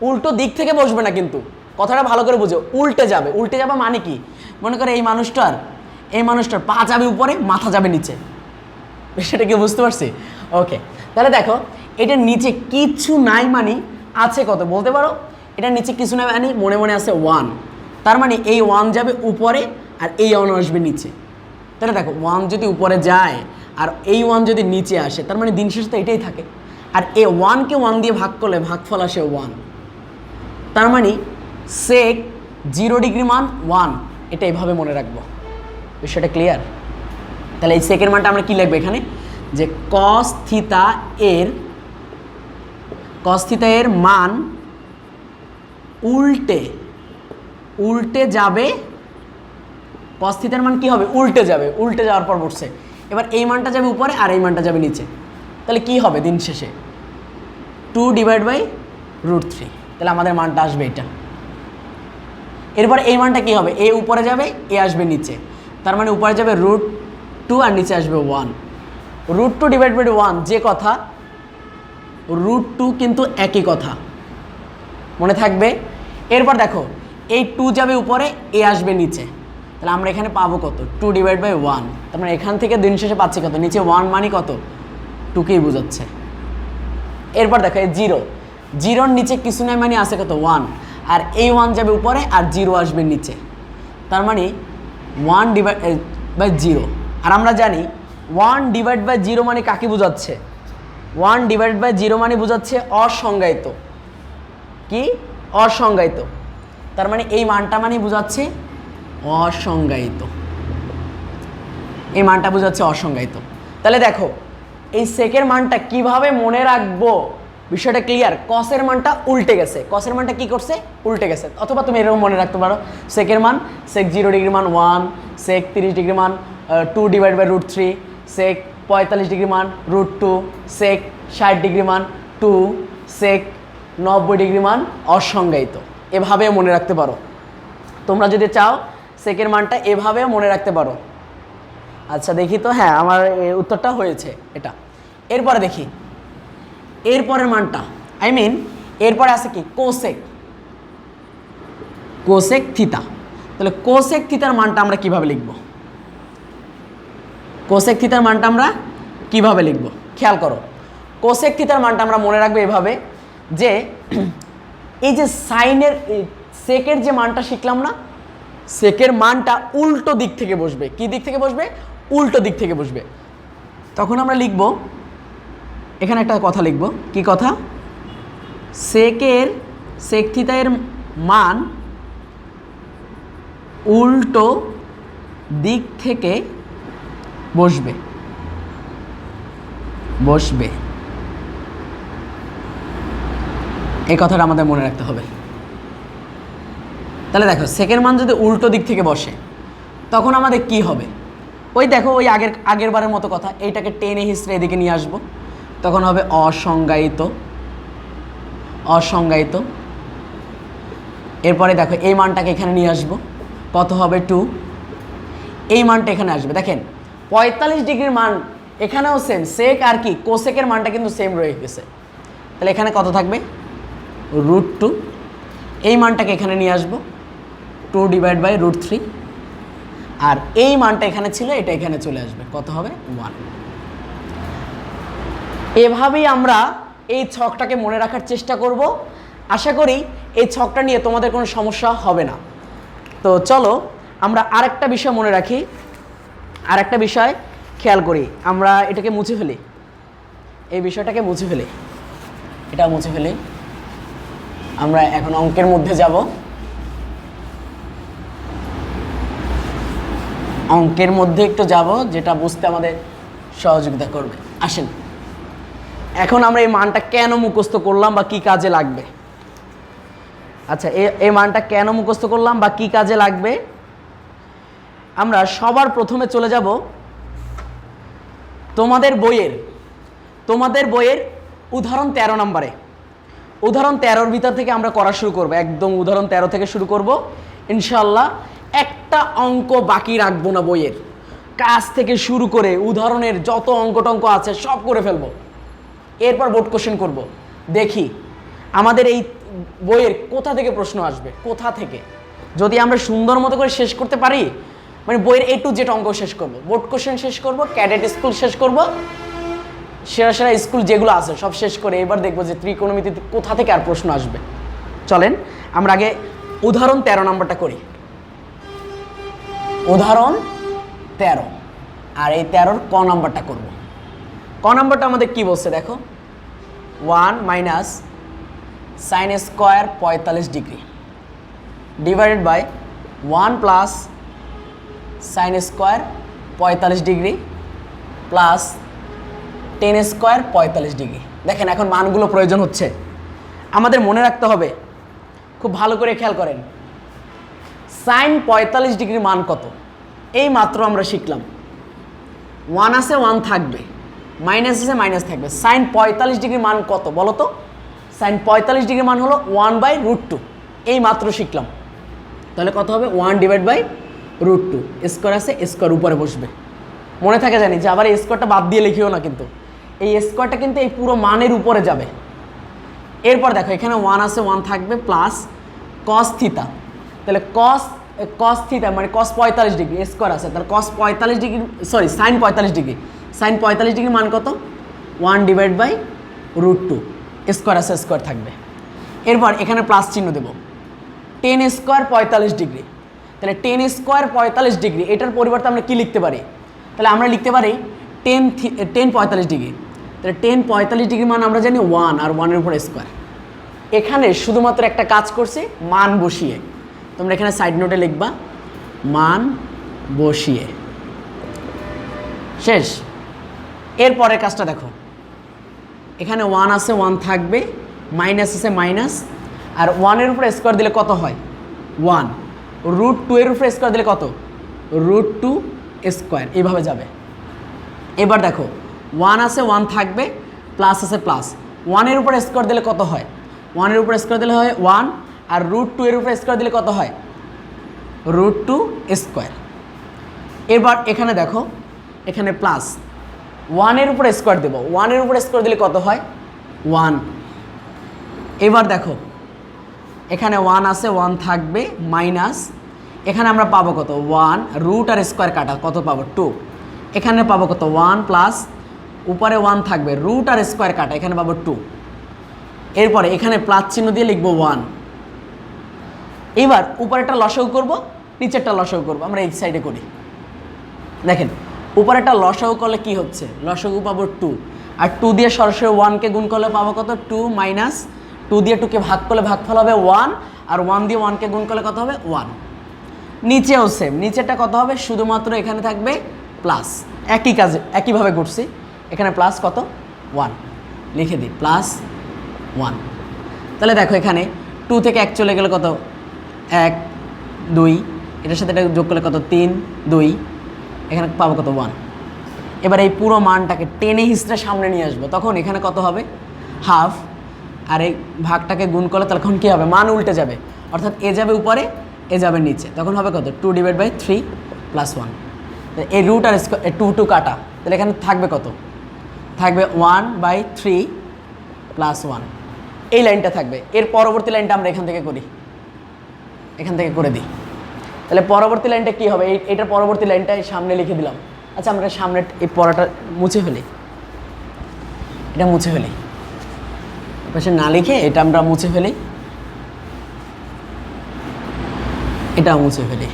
উল্টো দিক থেকে বসবে না, কিন্তু কথাটা ভালো করে বুঝো, উল্টে যাবে। উল্টে যাবে মানে কি? মনে করো এই মানুষটার পা যাবে উপরে, মাথা যাবে নিচে। সেটা কি বুঝতে পারছি? ওকে, তাহলে দেখো এটার নিচে কিছু নাই মানে আছে কত বলতে পারো? এটার নিচে কিছু নাই মানে মনে মনে আছে 1, তার মানে এই 1 যাবে উপরে আর এই 1 আসবে নিচে। তাহলে দেখো 1 যদি উপরে যায় আর এই 1 যদি নিচে আসে তার মানে দিন শেষে তো এটাই থাকে। আর এ 1কে 1 দিয়ে ভাগ করলে ভাগফল আসে 1, তার মানে সেক 0 ডিগ্রি মান 1, এটা এইভাবে মনে রাখবো। বিষয়টা ক্লিয়ার? তাহলে এই সেকের মানটা আমরা কী লিখবো এখানে, যে কস থিতা এর মান উল্টে যাবে। কস থিতার মান কি হবে, উল্টে যাবে, উল্টে যাওয়ার পর বসছে। এবার এই মানটা যাবে উপরে আর এই মানটা যাবে নিচে, তাহলে কি হবে দিন শেষে 2/√3, তাহলে আমাদের মানটা আসবে এটা। এরপর এই মানটা কি হবে, এ উপরে যাবে, এ আসবে নিচে, তার মানে উপরে যাবে √2 আর নিচে আসবে 1। √2/1 যে কথা, √2 কিন্তু একই কথা, মনে থাকবে। এরপর দেখো এই 2 যাবে উপরে, এ আসবে নিচে, তাহলে আমরা এখানে পাবো কত, 2/1। তার মানে এখান থেকে দিন শেষে পাচ্ছি কত, নিচে 1 মানে কত, 2কেই বোঝাচ্ছে। এরপর দেখো এই 0 নিচে কিছু নাই মানে আছে কত 1, আর এই 1 যাবে উপরে আর 0 আসবে নিচে, তার মানে 1/0। আর আমরা জানি 1/0 মানে কাকে বোঝাচ্ছে, 1/0 মানে বোঝাচ্ছে অসংজ্ঞায়িত। কি, অসংজ্ঞায়িত, তার মানে এই মানটা মানে বোঝাচ্ছে অসংজ্ঞায়িত, এই মানটা বোঝাচ্ছে অসংজ্ঞায়িত। তাহলে দেখো এই সেকের মানটা কিভাবে মনে রাখবো, বিষয়টা ক্লিয়ার। কসের মানটা উল্টে গেছে, কসের মানটা কি করছে, উল্টে গেছে। অথবা তুমি এরকম মনে রাখতে পারো, সেকের মান সেক 0 ডিগ্রি মান 1, সেক 30 ডিগ্রি মান 2/√3, সেক 45 ডিগ্রি মান √2, সেক 60 ডিগ্রি মান 2, সেক 90 ডিগ্রি মান অসংজ্ঞায়িত। এভাবে মনে রাখতে পারো তোমরা যদি চাও, সেকের মানটা এভাবেও মনে রাখতে পারো। আচ্ছা দেখি তো, হ্যাঁ আমার উত্তরটা হয়েছে এটা। এরপরে দেখি এরপরের মানটা, এরপরে আছে কি, কোসেক থিতা। তাহলে কোসেক থিতার মানটা আমরা কিভাবে লিখব, কোসেক থিতার মানটা আমরা কিভাবে লিখব, খেয়াল করো। কোসেক থিতার মানটা আমরা মনে রাখবো এভাবে, যে এই যে সাইনের সেকের যে মানটা শিখলাম না, সেকের মানটা উল্টো দিক থেকে বসবে। কি দিক থেকে বসবে, উল্টো দিক থেকে বসবে। তখন আমরা লিখব, এখানে একটা কথা লিখব, কি কথা, সেক থিতা এর মান উল্টো দিক থেকে বসবে। এই কথাটা আমাদের মনে রাখতে হবে। তাহলে দেখো সেকের মান যদি উল্টো দিক থেকে বসে তখন আমাদের কি হবে, ওই দেখো ওই আগের বারের মতো কথা, এইটাকে টেনে হিস্ট্রি এদিকে নিয়ে আসবো, তখন হবে অসংজ্ঞায়িত। এরপরে দেখো এই মানটাকে এখানে নিয়ে আসবো, কত হবে 2, এই মানটা এখানে আসবে। দেখেন 45 ডিগ্রির মান এখানেও সেম, সেক আর কি কোসেকের মানটা কিন্তু সেম রয়ে গেছে, তাহলে এখানে কত থাকবে, √2। এই মানটাকে এখানে নিয়ে আসবো 2/√3, আর এই মানটা এখানে ছিল, এটা এখানে চলে আসবে, কত হবে 1। এভাবেই আমরা এই ছকটাকে মনে রাখার চেষ্টা করব। আশা করি এই ছকটা নিয়ে তোমাদের কোনো সমস্যা হবে না। তো চলো আমরা আরেকটা বিষয় মনে রাখি, আরেকটা বিষয় খেয়াল করি, আমরা এটাকে মুছে ফেলি, এই বিষয়টাকে মুছে ফেলি, এটা মুছে ফেলি। আমরা এখন অঙ্কের মধ্যে যাব, অঙ্কের মধ্যে একটু যাব, যেটা বুঝতে আমাদের সহযোগিতা করবে। আসেন এখন আমরা এই মানটা কেন মুখস্থ করলাম বা কি কাজে লাগবে। আচ্ছা এই মানটা কেন মুখস্থ করলাম বা কি কাজে লাগবে, আমরা সবার প্রথমে চলে যাব তোমাদের বইয়ের উদাহরণ 13 নম্বরে। উদাহরণ 13-র ভিতর থেকে আমরা করা শুরু করব, একদম উদাহরণ 13 থেকে শুরু করব ইনশাআল্লাহ। একটা অঙ্ক বাকি রাখবো না, বইয়ের কাজ থেকে শুরু করে উদাহরণের যত অঙ্ক আছে সব করে ফেলবো। এরপর বোর্ড কোশ্চেন করব, দেখি আমাদের এই বইয়ের কোথা থেকে প্রশ্ন আসবে, কোথা থেকে। যদি আমরা সুন্দর মতো করে শেষ করতে পারি, মানে বইয়ের A to Z অঙ্ক শেষ করব, বোর্ড কোশ্চেন শেষ করব, ক্যাডেট স্কুল শেষ করব, সেরা স্কুল যেগুলো আছে সব শেষ করে এবার দেখবো যে ত্রিকোণমিতিতে কোথা থেকে আর প্রশ্ন আসবে। চলেন আমরা আগে উদাহরণ 13 নম্বরটা করি। উদাহরণ 13 আর এই 13-র ক নাম্বারটা করব। ক নাম্বারটা আমাদের কি বলছে দেখো, 1 minus sine square 45 degree divided by 1 plus sine square 45 degree plus tan square 45 degree. দেখেন এখন মানগুলো প্রয়োজন হচ্ছে, আমাদের মনে রাখতে হবে, খুব ভালো করে খেয়াল করেন। সাইন 45 ডিগ্রির মান কত এই মাত্র আমরা শিখলাম। 1 আছে 1 থাকবে, মাইনাস আছে মাইনাস থাকবে। সাইন 45 ডিগ্রির মান কত বলো তো? সাইন 45 ডিগ্রির মান হলো 1/√2, এই মাত্র শিখলাম। তাহলে কত হবে? 1 ডিভাইড বাই √2, স্কোয়ার আছে স্কোয়ার উপরে বসবে, মনে থাকে জানি যে আবার এই স্কোয়ারটা বাদ দিয়ে লিখিও না, কিন্তু এই স্কোয়ারটা কিন্তু এই পুরো মানের উপরে যাবে। এরপর দেখো এখানে 1 আছে 1 থাকবে প্লাস কস থিতা, তাহলে কস থিতা মানে কস 45 ডিগ্রি স্কোয়ার আছে, তাহলে cos 45 degree sorry sine 45 degree, sine 45 ডিগ্রির মান কত? 1 ডিভাইড বাই √2, স্কোয়ার আছে স্কোয়ার থাকবে। এরপর এখানে প্লাস চিহ্ন দেব, টেন স্কোয়ার 45 ডিগ্রি, তাহলে টেন স্কোয়ার 45 ডিগ্রি এটার পরিবর্তে আমরা কি লিখতে পারি? তাহলে আমরা লিখতে পারি টেন 45 ডিগ্রি, তাহলে টেন 45 ডিগ্রি মান আমরা জানি 1 আর 1-এর উপর স্কোয়ার। এখানে শুধুমাত্র একটা কাজ করছে, মান বসিয়ে, তোমরা এখানে সাইড নোটে লিখবা মান বসিয়ে, শেষ। এরপরের কাজটা দেখো, এখানে 1 আছে 1 থাকবে, মাইনাস আছে মাইনাস, আর 1-এর উপরে স্কোয়ার দিলে কত হয়? 1, √2-এর উপরে স্কোয়ার দিলে কত? √2 স্কোয়ার, এইভাবে যাবে। এবার দেখো 1 আছে 1 থাকবে, প্লাস আছে প্লাস, 1-এর উপরে স্কোয়ার দিলে কত হয়? 1-এর উপরে স্কোয়ার দিলে হয় 1, আর √2-এর উপরে স্কোয়ার দিলে কত হয়? √2 স্কোয়ার। এবার এখানে দেখো এখানে প্লাস 1-এর উপরে স্কোয়ার দেবো, 1-এর উপরে স্কোয়ার দিলে কত হয়? 1। এবার দেখো এখানে 1 আছে 1 থাকবে, মাইনাস এখানে আমরা পাবো কত? 1, রুট আর স্কোয়ার কাটা কত পাবো? 2। এখানে পাবো কত? 1 প্লাস উপরে 1 থাকবে, রুট আর স্কোয়ার কাটা এখানে পাবো 2। এরপরে এখানে প্লাস চিহ্ন দিয়ে লিখবো 1। এবার উপরেরটা লসাগু করব, নিচেরটা লসাগু করব, আমরা এই সাইডে করি। দেখেন উপরেরটা লসাগু করলে কি হচ্ছে? লসাগু পাবো 2, আর 2 দিয়ে সরাসরি 1কে গুণ করলে পাবো কত? 2 মাইনাস 2 দিয়ে 2কে ভাগ করলে ভাগফল হবে 1, আর 1 দিয়ে 1কে গুণ করলে কত হবে? 1। নিচেও সেম, নিচেরটা কত হবে? শুধুমাত্র এখানে থাকবে প্লাস, একই কাজে একইভাবে করছি। এখানে প্লাস কত? 1 লিখে দিই, প্লাস 1। তাহলে দেখো এখানে 2 থেকে 1 চলে গেলে কত? 1 2, এটার সাথে এটা যোগ করলে কত? 3 2, এখানে পাবো কত? 1। এবার এই পুরো মানটাকে টেনে হিস্ট্রে সামনে নিয়ে আসবো, তখন এখানে কত হবে? হাফ, আর এই ভাগটাকে গুণ করলে তখন কী হবে? মান উল্টে যাবে, অর্থাৎ এ যাবে উপরে এ যাবে নিচে, তখন হবে কত? 2 ডিভাইড বাই 3 প্লাস 1। এই রুট আর 2 কাটা, তাহলে এখানে থাকবে কত? থাকবে 1/3 প্লাস 1, এই লাইনটা থাকবে। এর পরবর্তী লাইনটা আমরা এখান থেকে করি, এখান থেকে করে দিই। তাহলে পরবর্তী লাইনটা কী হবে? এইটার পরবর্তী লাইনটা সামনে লিখে দিলাম। আচ্ছা আমরা সামনে এই পড়াটা মুছে ফেলি, এটা মুছে ফেলি, পাশে না লিখে এটা আমরা মুছে ফেলি, এটাও মুছে ফেলি।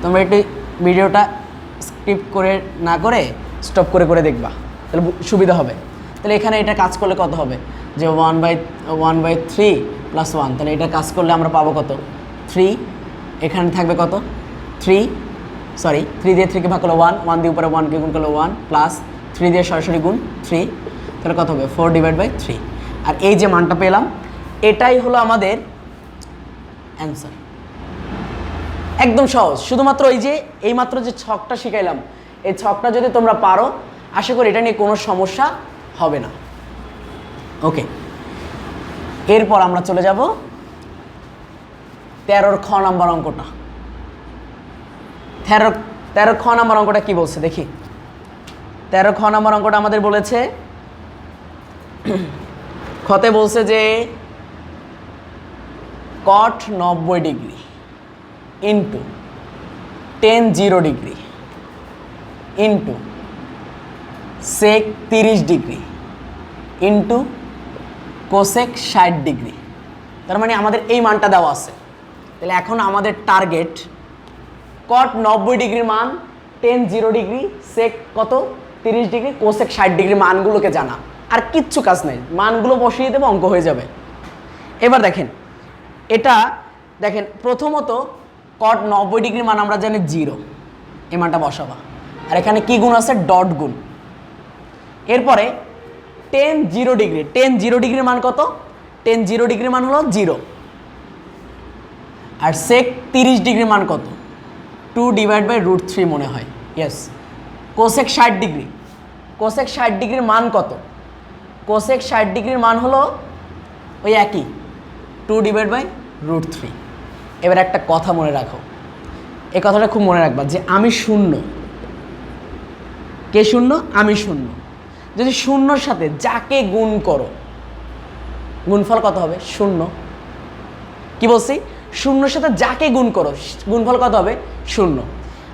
তোমরা একটু ভিডিওটা স্কিপ করে না করে স্টপ করে করে দেখবা, তাহলে সুবিধা হবে। তাহলে এখানে এটা কাজ করলে কত হবে? যে 1/3 প্লাস 1, তাহলে এটা কাজ করলে আমরা পাবো কত? 3। এখানে থাকবে কত? 3 দিয়ে 3কে ভাগ করলে 1, 1 দিয়ে উপরে 1কে গুণ করলে 1, প্লাস 3 দিয়ে সরাসরি গুণ 3, তাহলে কত হবে? 4 ডিভাইড বাই 3। আর এই যে মানটা পেলাম, এটাই হলো আমাদের অ্যান্সার। একদম সহজ, শুধুমাত্র এই মাত্র যে ছকটা শিখাইলাম, এই ছকটা যদি তোমরা পারো, আশা করি এটা নিয়ে কোনো সমস্যা হবে না। ওকে, এরপর আমরা চলে যাব 13-র খ নাম্বার অঙ্কটা। 13 খ নাম্বার অঙ্কটা কি বলছে দেখি। 13 খ নাম্বার অঙ্কটা আমাদের বলেছে, খতে বলছে যে cot 90 degree into tan 0 degree into sec 30 degree into cosec 60 degree. তার মানে আমাদের এই মানটা দেওয়া আছে। তাহলে এখন আমাদের টার্গেট কট 90 ডিগ্রির মান টেন 0 ডিগ্রি, সেক কত 30 ডিগ্রি, কোসেক 60 ডিগ্রি মানগুলোকে জানা, আর কিচ্ছু কাজ নেই, মানগুলো বসিয়ে দেবে অঙ্ক হয়ে যাবে। এবার দেখেন এটা দেখেন প্রথমত কট 90 ডিগ্রি মান আমরা জানি 0, এই মানটা বসাবা, আর এখানে কি গুণ আছে ডট গুণ। এরপরে টেন 0 ডিগ্রি, টেন 0 ডিগ্রির মান কত, টেন 0 ডিগ্রির মান হলো 0, আর সেক 30 ডিগ্রির মান কত 2/√3 মনে হয়, ইয়েস। কোসেক 60 ডিগ্রি, কোসেক 60 ডিগ্রির মান কত, কোসেক 60 ডিগ্রির মান হলো ওই একই 2/√3। এবার একটা কথা মনে রাখো, এই কথাটা খুব মনে রাখবা যে আমি শূন্য, কে শূন্য, আমি শূন্য, যদি শূন্যর সাথে যাকে গুণ করো গুণফল কত হবে 0। কি বলছি, শূন্যর সাথে যাকে গুণ করো গুণফল কত হবে 0,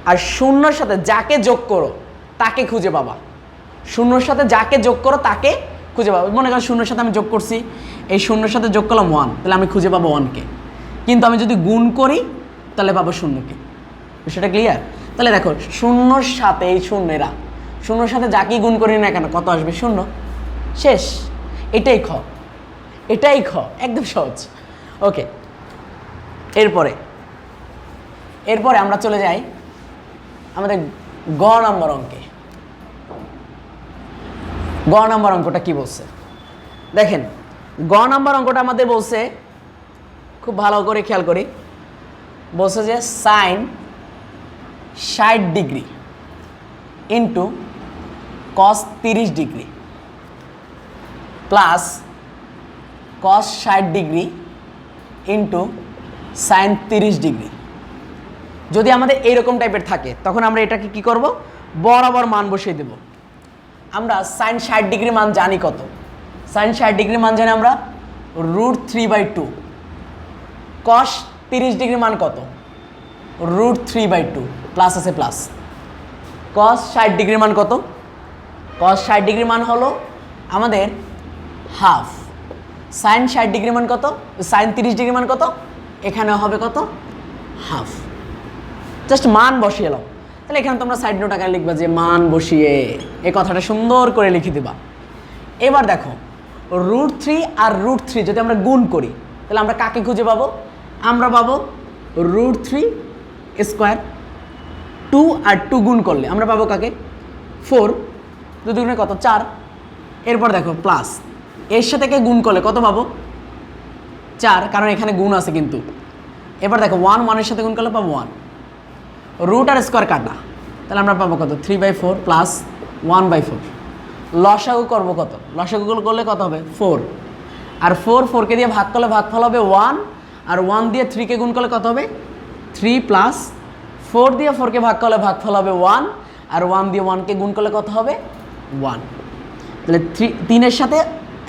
আর শূন্যর সাথে যাকে যোগ করো তাকে খুঁজে পাবা, শূন্যর সাথে যাকে যোগ করো তাকে খুঁজে পাবো। মনে করো শূন্যর সাথে আমি যোগ করছি, এই শূন্যর সাথে যোগ করলাম 1, তাহলে আমি খুঁজে পাবো 1কে, কিন্তু আমি যদি গুণ করি তাহলে পাবো 0কে। বিষয়টা ক্লিয়ার? তাহলে দেখো শূন্যর সাথে এই শূন্যেরা, শূন্যর সাথে যাকেই গুণ করি না কেন কত আসবে 0, শেষ। এটাই খ, এটাই খ, একদম সহজ। ওকে, এরপরে আমরা চলে যাই আমাদের গ নম্বর অঙ্কে। গ নম্বর অঙ্কটা কি বলছে দেখেন, গ নম্বর অঙ্কটা আমাদের বলছে, খুব ভালো করে খেয়াল করি, বলছে যে sine 60 degree into cos 30 degree plus cos 60 degree into sine 30 degree. যদি আমাদের এইরকম টাইপের থাকে তখন আমরা এটাকে কি করব, বরাবর মান বসিয়ে দেব। আমরা সাইন 60 ডিগ্রি মান জানি কত, সাইন 60 ডিগ্রি মান জানি আমরা √3/2, কস 30 ডিগ্রি মান কত √3/2, প্লাস আছে প্লাস। কস 60 ডিগ্রি মান কত, কস 60 ডিগ্রি মান হলো আমাদের হাফ, সাইন 60 ডিগ্রি মান কত, সাইন 30 ডিগ্রি মান কত, এখানে হবে কত হাফ। জাস্ট মান বসিয়ে নাও, তাহলে এখানে তোমরা সাইড নোট আকারে লিখবা যে মান বসিয়ে এই কথাটা সুন্দর করে লিখে দিবা। এবার দেখো √3 আর √3 যদি আমরা গুণ করি তাহলে আমরা কাকে খুঁজে পাবো, আমরা পাবো √3 স্কোয়ার, 2 আর 2 গুণ করলে আমরা পাবো কাকে 4, 2 দুগুণে কত 4। এরপর দেখো প্লাস এর সাথে কে গুণ করলে কত পাবো 4, কারণ এখানে গুণ আছে কিন্তু। এবার দেখো 1 1-এর সাথে গুণ করলে পাবো 1, রুট আর স্কোয়ার কাটা, তাহলে আমরা পাবো কত 3/4 প্লাস 1/4। লসাগু করবো কত, লসাগু করলে কত হবে 4, আর 4কে দিয়ে ভাগ করলে ভাগফল হবে 1, আর 1 দিয়ে 3কে গুণ করলে কত হবে 3, প্লাস 4 দিয়ে 4কে ভাগ করলে ভাগফল হবে 1, আর 1 দিয়ে 1কে গুণ করলে কত হবে 1। তাহলে 3-এর সাথে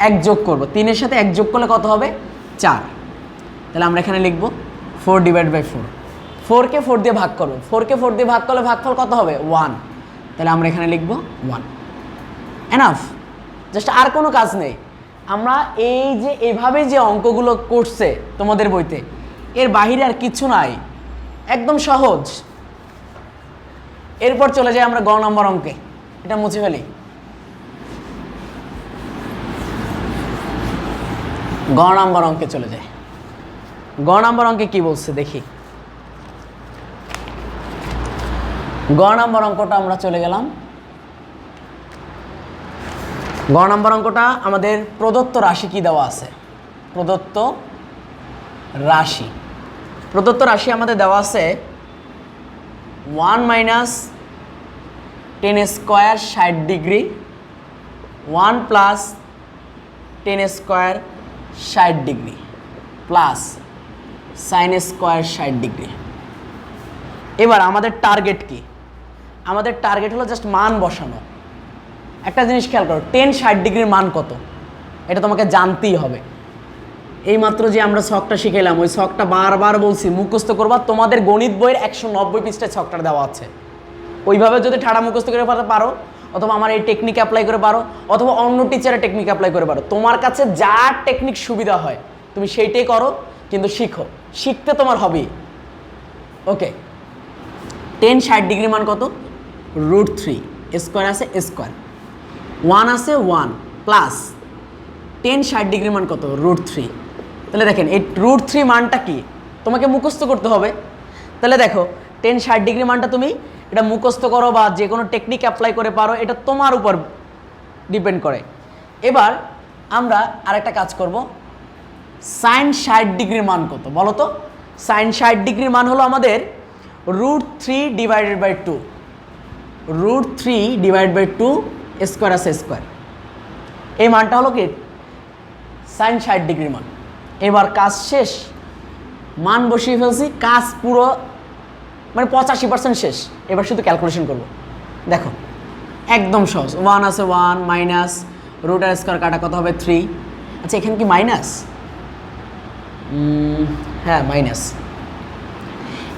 1 যোগ করবো, 3-এর সাথে 1 যোগ করলে কত হবে 4। তাহলে আমরা এখানে লিখবো 4/4, 4কে 4 দিয়ে ভাগ করবো, 4কে 4 দিয়ে ভাগ করলে ভাগফল কত হবে 1, তাহলে আমরা এখানে লিখবো 1। এনাফ, জাস্ট আর কোনো কাজ নেই। আমরা এই যে এভাবে যে অঙ্কগুলো করছে তোমাদের বইতে, এর বাহিরে আর কিছু নাই, একদম সহজ। এরপর চলে যাই আমরা গ নম্বর অঙ্কে, এটা মুছে ফেলি। গ নম্বর অঙ্কে চলে যায়। গ নম্বর অঙ্কে কি বলছে দেখি। গ নম্বর অঙ্কটা আমরা চলে গেলাম। গ নম্বর অঙ্কটা আমাদের প্রদত্ত রাশি কি দেওয়া আছে, প্রদত্ত রাশি আমাদের দেওয়া আছে 1 - 10 square 60 degree, 1 plus 10 square 60 degree plus sine square 60 degree. এবার আমাদের টার্গেট কি, আমাদের টার্গেট হলো জাস্ট মান বসানো। একটা জিনিস খেয়াল করো, 10 60 ডিগ্রির মান কত এটা তোমাকে জানতেই হবে। এইমাত্র যে আমরা ছকটা শিখাইলাম ওই ছকটা বারবার বলছি মুখস্থ করবা, তোমাদের গণিত বইয়ের 190 পৃষ্ঠায় ছকটা দেওয়া আছে, ওইভাবে যদি ঠাড়া মুখস্থ করে পারো, অথবা আমার এই টেকনিক অ্যাপ্লাই করে পারো, অথবা অন্য টিচারের টেকনিক অ্যাপ্লাই করে পারো, তোমার কাছে যা টেকনিক সুবিধা হয় তুমি সেইটাই করো, কিন্তু শিখো, শিখতে তোমার হবেই। ওকে, 10 60 ডিগ্রি মান কত √3 স্কোয়ার আছে স্কোয়ার 1 আছে 1 প্লাস 10 60 ডিগ্রি মান কত √3। তাহলে দেখেন এই √3 মানটা কি তোমাকে মুখস্থ করতে হবে। তাহলে দেখো 10 60 ডিগ্রি মানটা তুমি এটা মুখস্থ করো বা যে কোনো টেকনিক অ্যাপ্লাই করে পারো, এটা তোমার উপর ডিপেন্ড করে। এবার আমরা আরেকটা কাজ করব, সাইন 60 ডিগ্রির মান কত বলো তো? সাইন 60 ডিগ্রির মান হলো আমাদের √3 divided by 2, √3 divide by 2 square আছে স্কোয়ার। এই মানটা হলো কি সাইন 60 ডিগ্রির মান। এবার কাজ শেষ, মান বসিয়ে ফেলছি, কাজ পুরো মানে 85% শেষ। এবার শুধু ক্যালকুলেশন করব। দেখো একদম সহজ, 1 আছে 1 মাইনাস √r স্কোয়ার কাটা কত হবে 3। আচ্ছা এখানে কি মাইনাস? হ্যাঁ মাইনাস।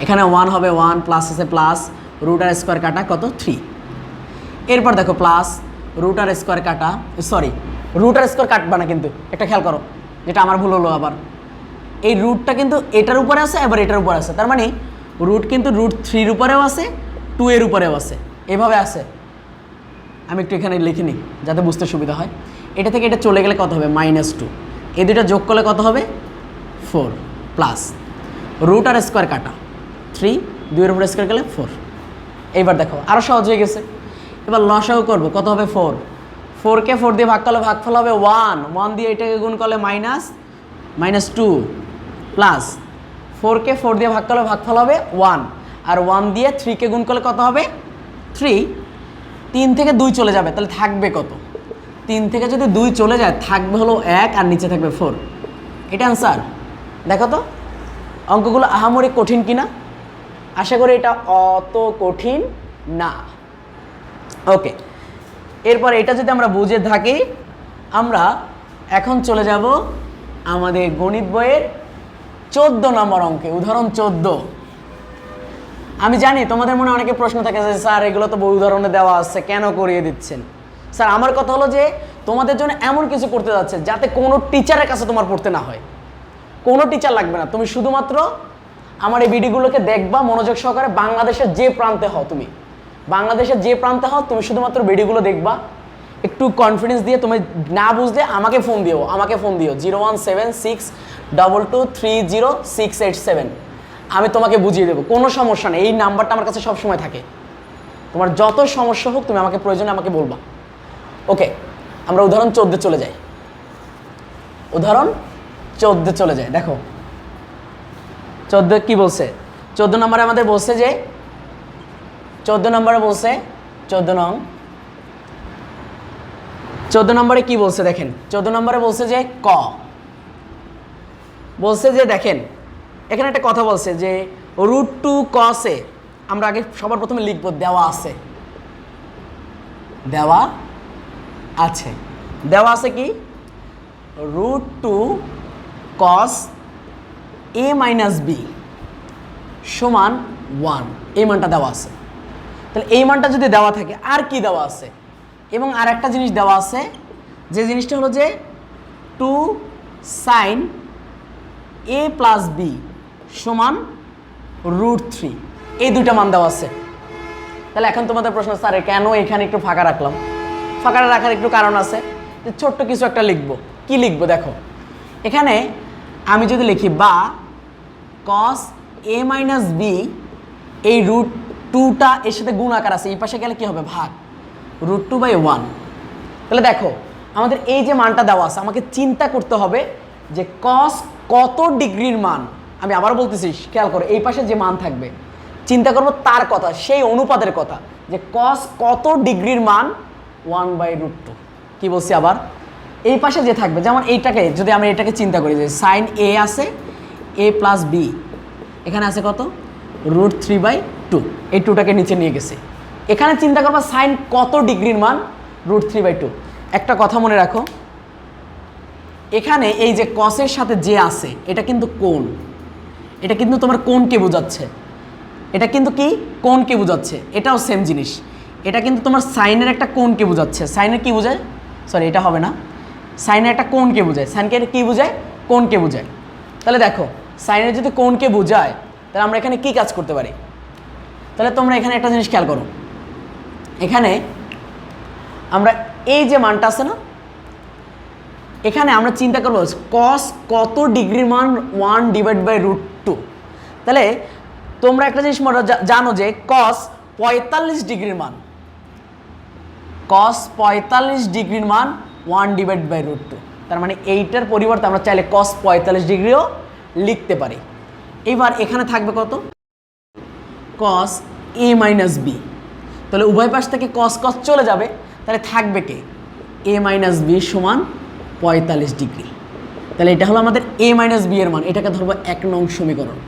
এখানে 1 হবে 1 প্লাস আছে প্লাস √r স্কোয়ার কাটা কত 3। এরপর দেখো প্লাস √r স্কোয়ার কাটা, সরি √r স্কোয়ার কাটবা না কিন্তু, একটা খেয়াল করো যেটা আমার ভুল হলো। আবার এই রুটটা কিন্তু এটার উপরে আছে, এবার এটার উপরে আছে, তার মানে রুট কিন্তু √3 উপরেও আছে 2 এর উপরেও আছে, এভাবে আছে। আমি একটু এখানে লিখে নিই যাতে বুঝতে সুবিধা হয়। এটা থেকে এটা চলে গেলে কত হবে -2, এই দুটো যোগ করলে কত হবে 4 প্লাস √r স্কোয়ার কাটা 3, 2 এর উপরে স্কোয়ার গেলে 4। এইবার দেখো আরও সহজ হয়ে গেছে। এবার লসাগু করবো, কত হবে 4, 4কে 4 দিয়ে ভাগ করলে ভাগফল হবে 1, 1 দিয়ে এটাকে গুণ করলে -2 প্লাস 4কে 4 দিয়ে ভাগ করলে ভাগফল হবে 1, আর 1 দিয়ে 3কে গুণ করলে কত হবে 3। 3 থেকে 2 চলে যাবে, তাহলে থাকবে কত? 3 থেকে যদি 2 চলে যায় থাকবে হলো 1 আর নিচে থাকবে 4। এটা অ্যান্সার। দেখো তো অঙ্কগুলো আহামরি কঠিন কিনা, আশা করি এটা অত কঠিন না। ওকে, এরপর এটা যদি আমরা বুঝে থাকি, আমরা এখন চলে যাব আমাদের গণিত বইয়ের 14 নম্বর অঙ্কে, উদাহরণ 14। আমি জানি তোমাদের মনে অনেকে প্রশ্ন থাকে যে স্যার এগুলো তো বই উদাহরণে দেওয়া আছে, কেন করিয়ে দিচ্ছেন? স্যার আমার কথা হলো যে তোমাদের জন্য এমন কিছু করতে যাচ্ছে যাতে কোনো টিচারের কাছে তোমার পড়তে না হয়, কোনো টিচার লাগবে না। তুমি শুধুমাত্র আমার এই ভিডিওগুলোকে দেখবা মনোযোগ সহকারে, বাংলাদেশের যে প্রান্তে হও তুমি, বাংলাদেশের যে প্রান্তে হও তুমি শুধুমাত্র ভিডিওগুলো দেখবা, একটু কনফিডেন্স দিয়ে। তুমি না বুঝলে আমাকে ফোন দিও 01762230687, আমি তোমাকে বুঝিয়ে দেবো, কোনো সমস্যা নেই। এই নাম্বারটা আমার কাছে সবসময় থাকে, তোমার যত সমস্যা হোক তুমি আমাকে প্রয়োজনে আমাকে বলবা। ওকে, আমরা উদাহরণ 14 চলে যাই। উদাহরণ 14 চলে যায়। দেখো 14 কি বলছে? 14 নম্বরে আমাদের বলছে যে 14 নম্বরে বলছে 14 নং 14 নম্বরে কি বলছে দেখেন। 14 নম্বরে বলছে যে ক বলছে যে দেখেন এখানে একটা কথা বলছে যে √2 cos এ, আমরা আগে সবার প্রথমে লিখবো দেওয়া আছে, দেওয়া আছে, দেওয়া আছে কি √2 cos a - b সমান 1, এই মানটা দেওয়া আছে। তাহলে এই মানটা যদি দেওয়া থাকে আর কি দেওয়া আছে, এবং আর একটা জিনিস দেওয়া আছে, যে জিনিসটা হলো যে 2 sin a + b সমান √3, এই দুইটা মান দেওয়া আছে। তাহলে এখন তোমাদের প্রশ্ন, স্যার কেন এখানে একটু ফাঁকা রাখলাম? ফাঁকা রাখার একটু কারণ আছে, যে ছোট্ট কিছু একটা লিখবো। কি লিখবো দেখো, এখানে আমি যদি লিখি বা cos a - b, এই √2টা এর সাথে গুণ আকার আছে, এই পাশে গেলে কি হবে ভাগ √2/1। তাহলে দেখো আমাদের এই যে মানটা দেওয়া আছে, আমাকে চিন্তা করতে হবে যে cos কত ডিগ্রির মান। আমি আবার বলতেছি খেয়াল করো, এই পাশে যে মান থাকবে চিন্তা করবো তার কথা, সেই অনুপাতের কথা, যে cos কত ডিগ্রির মান 1/√2। কি বলছি আবার, এই পাশে যে থাকবে, যেমন এইটাকে যদি আমরা এটাকে চিন্তা করি যে sin a আছে a + b, এখানে আছে কত √3/2, এই 2টাকে নিচে নিয়ে গেছে। এখানে চিন্তা করবা সাইন কত ডিগ্রির মান √3/2। একটা কথা মনে রাখো, এখানে এই যে কসের সাথে যে আছে এটা কিন্তু কোণ, এটা কিন্তু তোমার কোণকে বোঝাচ্ছে, এটা কিন্তু কি কোণকে বোঝাচ্ছে। এটাও সেম জিনিস, এটা কিন্তু তোমার সাইনের একটা কোণকে বোঝাচ্ছে। সাইনের কি বোঝায়, সরি এটা হবে না, সাইনের একটা কোণকে বোঝায়। সাইনকে কি বোঝায়, কোণকে বোঝায়। তাহলে দেখো সাইনের যদি কোণকে বোঝায় তাহলে আমরা এখানে কি কাজ করতে পারি? তাহলে তোমরা এখানে একটা জিনিস খেয়াল করো, এখানে আমরা এই যে মানটা আছে না, এখানে আমরা চিন্তা করবো কস কত ডিগ্রির মান 1/√2। তাহলে তোমরা একটা জিনিস জানো যে কস 45 ডিগ্রির মান, কস 45 ডিগ্রির মান 1/√2। তার মানে এইটার পরিবর্তে আমরা চাইলে কস 45 ডিগ্রিও লিখতে পারি। এবার এখানে থাকবে কত, কস a - b। তাহলে উভয় পাশ থেকে কস কস চলে যাবে, তাহলে থাকবে কে a - b সমান 45 ডিগ্রি। তাহলে এটা হলো আমাদের a - b এর মান, এটাকে ধরবো 1 নং সমীকরণ।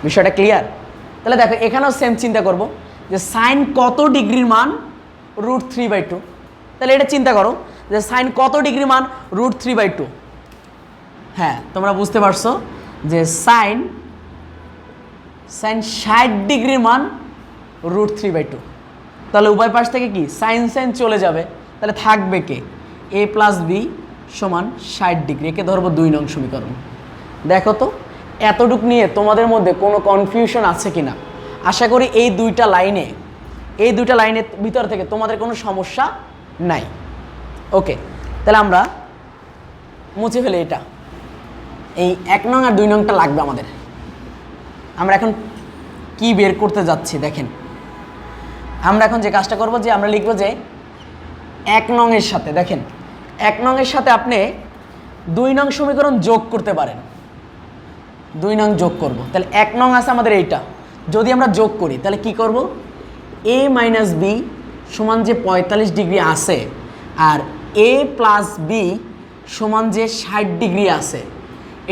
বিষয়টা ক্লিয়ার? তাহলে দেখো এখানেও সেম চিন্তা করব যে সাইন কত ডিগ্রির মান √3/2। তাহলে এটা চিন্তা করো যে সাইন কত ডিগ্রি মান √3/2। হ্যাঁ, তোমরা বুঝতে পারছো যে সাইন 60 ডিগ্রির মান √3/2। তাহলে উভয় পাশ থেকে কি সাইন সাইন চলে যাবে, তাহলে থাকবে কে a + b সমান 60 ডিগ্রি। একে ধরবো 2 নং সমীকরণ। দেখো তো এতটুক নিয়ে তোমাদের মধ্যে কোনো কনফিউশন আছে কি না? আশা করি এই দুইটা লাইনের ভিতর থেকে তোমাদের কোনো সমস্যা নাই। ওকে, তাহলে আমরা মুছে ফেলে এটা। এই 1 নং আর 2 নংটা লাগবে আমাদের। আমরা এখন কি বের করতে যাচ্ছি দেখেন। আমরা এখন যে কাজটা করব যে আমরা লিখব যে 1 নং এর সাথে, দেখেন 1 নং এর সাথে আপনি 2 নং সমীকরণ যোগ করতে পারেন। 2 নং যোগ করব, তাহলে 1 নং আছে আমাদের এইটা, যদি আমরা যোগ করি তাহলে কি করব, a - b সমান যে 45 ডিগ্রি আছে আর a + b সমান যে 60 ডিগ্রি আছে,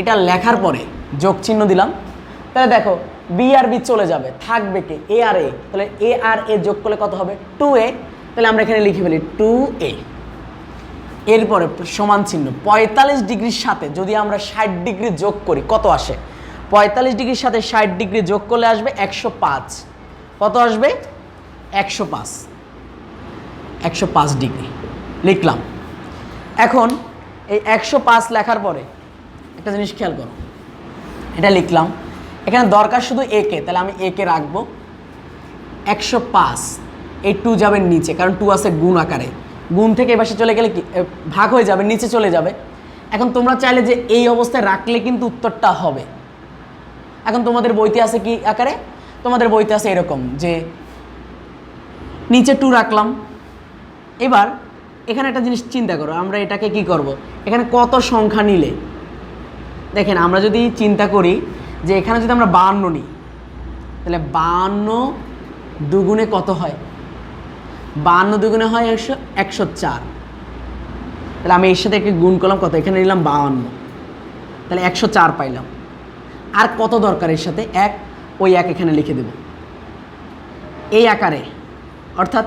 এটা লেখার পরে যোগ চিহ্ন দিলাম। তাহলে দেখো b আর b চলে যাবে, থাকবে কে a আর a। তাহলে a আর a যোগ করলে কত হবে 2a। তাহলে আমরা এখানে লিখে ফেলি 2a। এরপরে সমান চিহ্ন 45 ডিগ্রির সাথে যদি আমরা 60 ডিগ্রি যোগ করি কত আসে, 45 ডিগ্রির সাথে 60 ডিগ্রি যোগ করলে আসবে 105। কত আসবে 105 ডিগ্রি লিখলাম। এখন এই 105 লেখার পরে একটা জিনিস খেয়াল করো, এটা লিখলাম, এখানে দরকার শুধু a কে, তাহলে আমি a কে রাখবো। 105 এই 2 যাবে নিচে, কারণ 2 আছে গুণ আকারে, গুণ থেকে এ পাশে চলে গেলে কি ভাগ হয়ে যাবে, নিচে চলে যাবে। এখন তোমরা চাইলে যে এই অবস্থায় রাখলে কিন্তু উত্তরটা হবে। এখন তোমাদের বইতে আছে কি আকারে, তোমাদের বইতে আছে এরকম যে নিচে 2 রাখলাম। এবার এখানে একটা জিনিস চিন্তা করো, আমরা এটাকে কি করব, এখানে কত সংখ্যা নিলে, দেখেন আমরা যদি চিন্তা করি যে এখানে যদি আমরা 52 নিই তাহলে 52 দুগুণে কত হয়, 52 দুগুণে হয় 104। তাহলে আমি এর সাথে একে গুণ করলাম, কত এখানে নিলাম 52, তাহলে 104 পাইলাম। আর কত দরকার এর সাথে 1, ওই 1 এখানে লিখে দেব এই আকারে, অর্থাৎ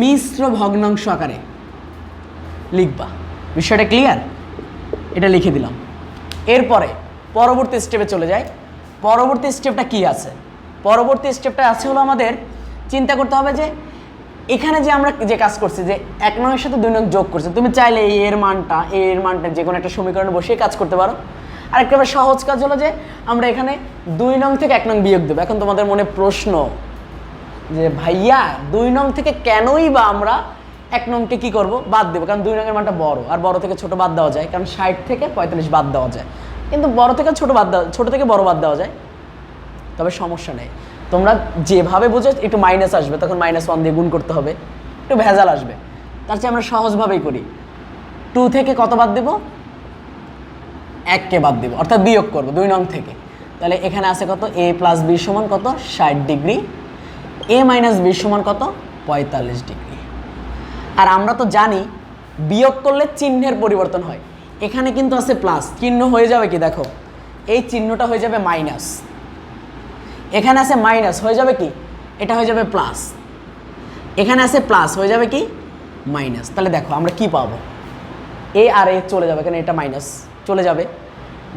মিশ্র ভগ্নাংশ আকারে লিখবা। বিষয়টা ক্লিয়ার? এটা লিখে দিলাম। এরপরে পরবর্তী স্টেপে চলে যাই। পরবর্তী স্টেপটা কি আছে, পরবর্তী স্টেপটা আছে হলো আমাদের চিন্তা করতে হবে যে এখানে যে আমরা যে কাজ করছি যে 1 নংয়ের সাথে 2 নং যোগ করছি, তুমি চাইলে এ এর মানটা যে কোনো একটা সমীকরণে বসিয়ে কাজ করতে পারো। আর একটা সহজ কাজ হলো যে আমরা এখানে 2 নং থেকে 1 নং বিয়োগ দেবো। এখন তোমাদের মনে প্রশ্ন যে ভাইয়া 2 নং থেকে কেনই বা আমরা 1 নংকে কি করব, বাদ দেবো, কারণ 2 নংয়ের মানটা বড়, আর বড় থেকে ছোট বাদ দেওয়া যায়, কারণ 60 থেকে 45 বাদ দেওয়া যায়, কিন্তু বড় থেকে ছোট ছোট থেকে বড় বাদ দেওয়া যায়। তবে সমস্যা নেই, তোমরা যেভাবে বুঝো একটু মাইনাস আসবে, তখন -1 দিয়ে গুণ করতে হবে, একটু ভেজাল আসবে। তার চেয়ে আমরা সহজভাবেই করি, 2 থেকে কত বাদ দেব, 1 কে বাদ দেব, অর্থাৎ বিয়োগ করব 2 নং থেকে। তাহলে এখানে আছে কত, a + b সমান কত 60 ডিগ্রি, a - b সমান কত 45 ডিগ্রি। আর আমরা তো জানি বিয়োগ করলে চিহ্নের পরিবর্তন হয়, এখানে কিন্তু আছে প্লাস, চিহ্ন হয়ে যাবে কি দেখো, এই চিহ্নটা হয়ে যাবে মাইনাস, এখানে আছে মাইনাস হয়ে যাবে কি, এটা হয়ে যাবে প্লাস, এখানে আছে প্লাস হয়ে যাবে কি মাইনাস। তাহলে দেখো আমরা কি পাবো, a আর a চলে যাবে, এখানে এটা মাইনাস চলে যাবে,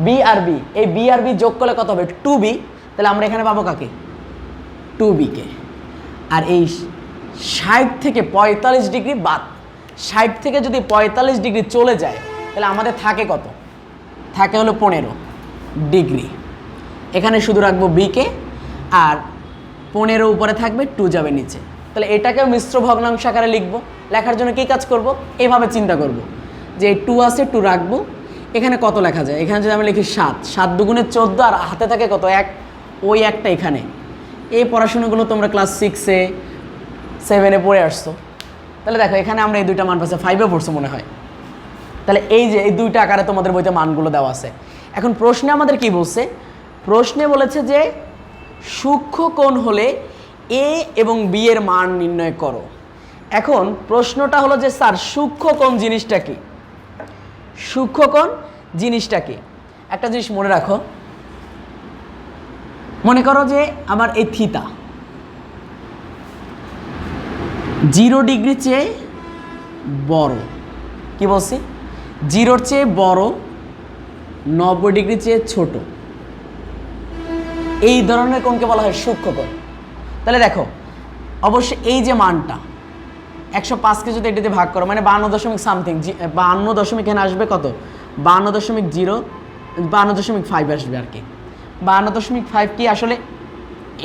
b আর b, এই b আর b যোগ করলে কত হবে 2b। তাহলে আমরা এখানে পাবো কাকে, 2b কে। আর এই 60 থেকে 45 ডিগ্রি বাদ, 60 থেকে যদি 45 ডিগ্রি চলে যায় তাহলে আমাদের থাকে কত, থাকে হলো 15 ডিগ্রি। এখানে শুধু রাখবো b কে, আর 15 উপরে থাকবে, 2 যাবে নিচে, তাহলে এটাকেও মিশ্র ভগ্নাংশ আকারে লিখব। লেখার জন্য কী কাজ করব, এইভাবে চিন্তা করব যে 2 আছে, 2 রাখবো। এখানে কত লেখা যায়, এখানে যদি আমি লিখি 7, 7 দুগুণে 14, আর হাতে থাকে কত 1, ওই একটা এখানে। এই পড়াশোনাগুলো তোমরা ক্লাস 6-এ 7-এ পড়ে আসছো। তাহলে দেখো এখানে আমরা এই দুইটা মান পাচ্ছি, 5-এ পড়ছো মনে হয়। তাহলে এই যে এই দুইটা আকারে তোমাদের বইতে মানগুলো দেওয়া আছে। এখন প্রশ্নে আমাদের কি বলছে, প্রশ্নে বলেছে যে সূক্ষ্মকোণ হলে এ এবং বি এর মান নির্ণয় করো। এখন প্রশ্নটা হলো যে স্যার সূক্ষ্মকোণ জিনিসটা কি, সূক্ষ্মকোণ জিনিসটা কি? একটা জিনিস মনে রাখো, মনে করো যে আমার এই থিতা 0 ডিগ্রি চেয়ে বড়, কি বলছি, 0-র চেয়ে বড়, 90 ডিগ্রি চেয়ে ছোট, এই ধরনের কোণকে বলা হয় সূক্ষ্মকোণ। তাহলে দেখো অবশ্যই এই যে মানটা 105কে যদি এটাতে ভাগ করো মানে 52 দশমিক সামথিং, 52 দশমিক এখানে আসবে কত, 52.0, 52.5 আসবে আর কি। 52.5 কি আসলে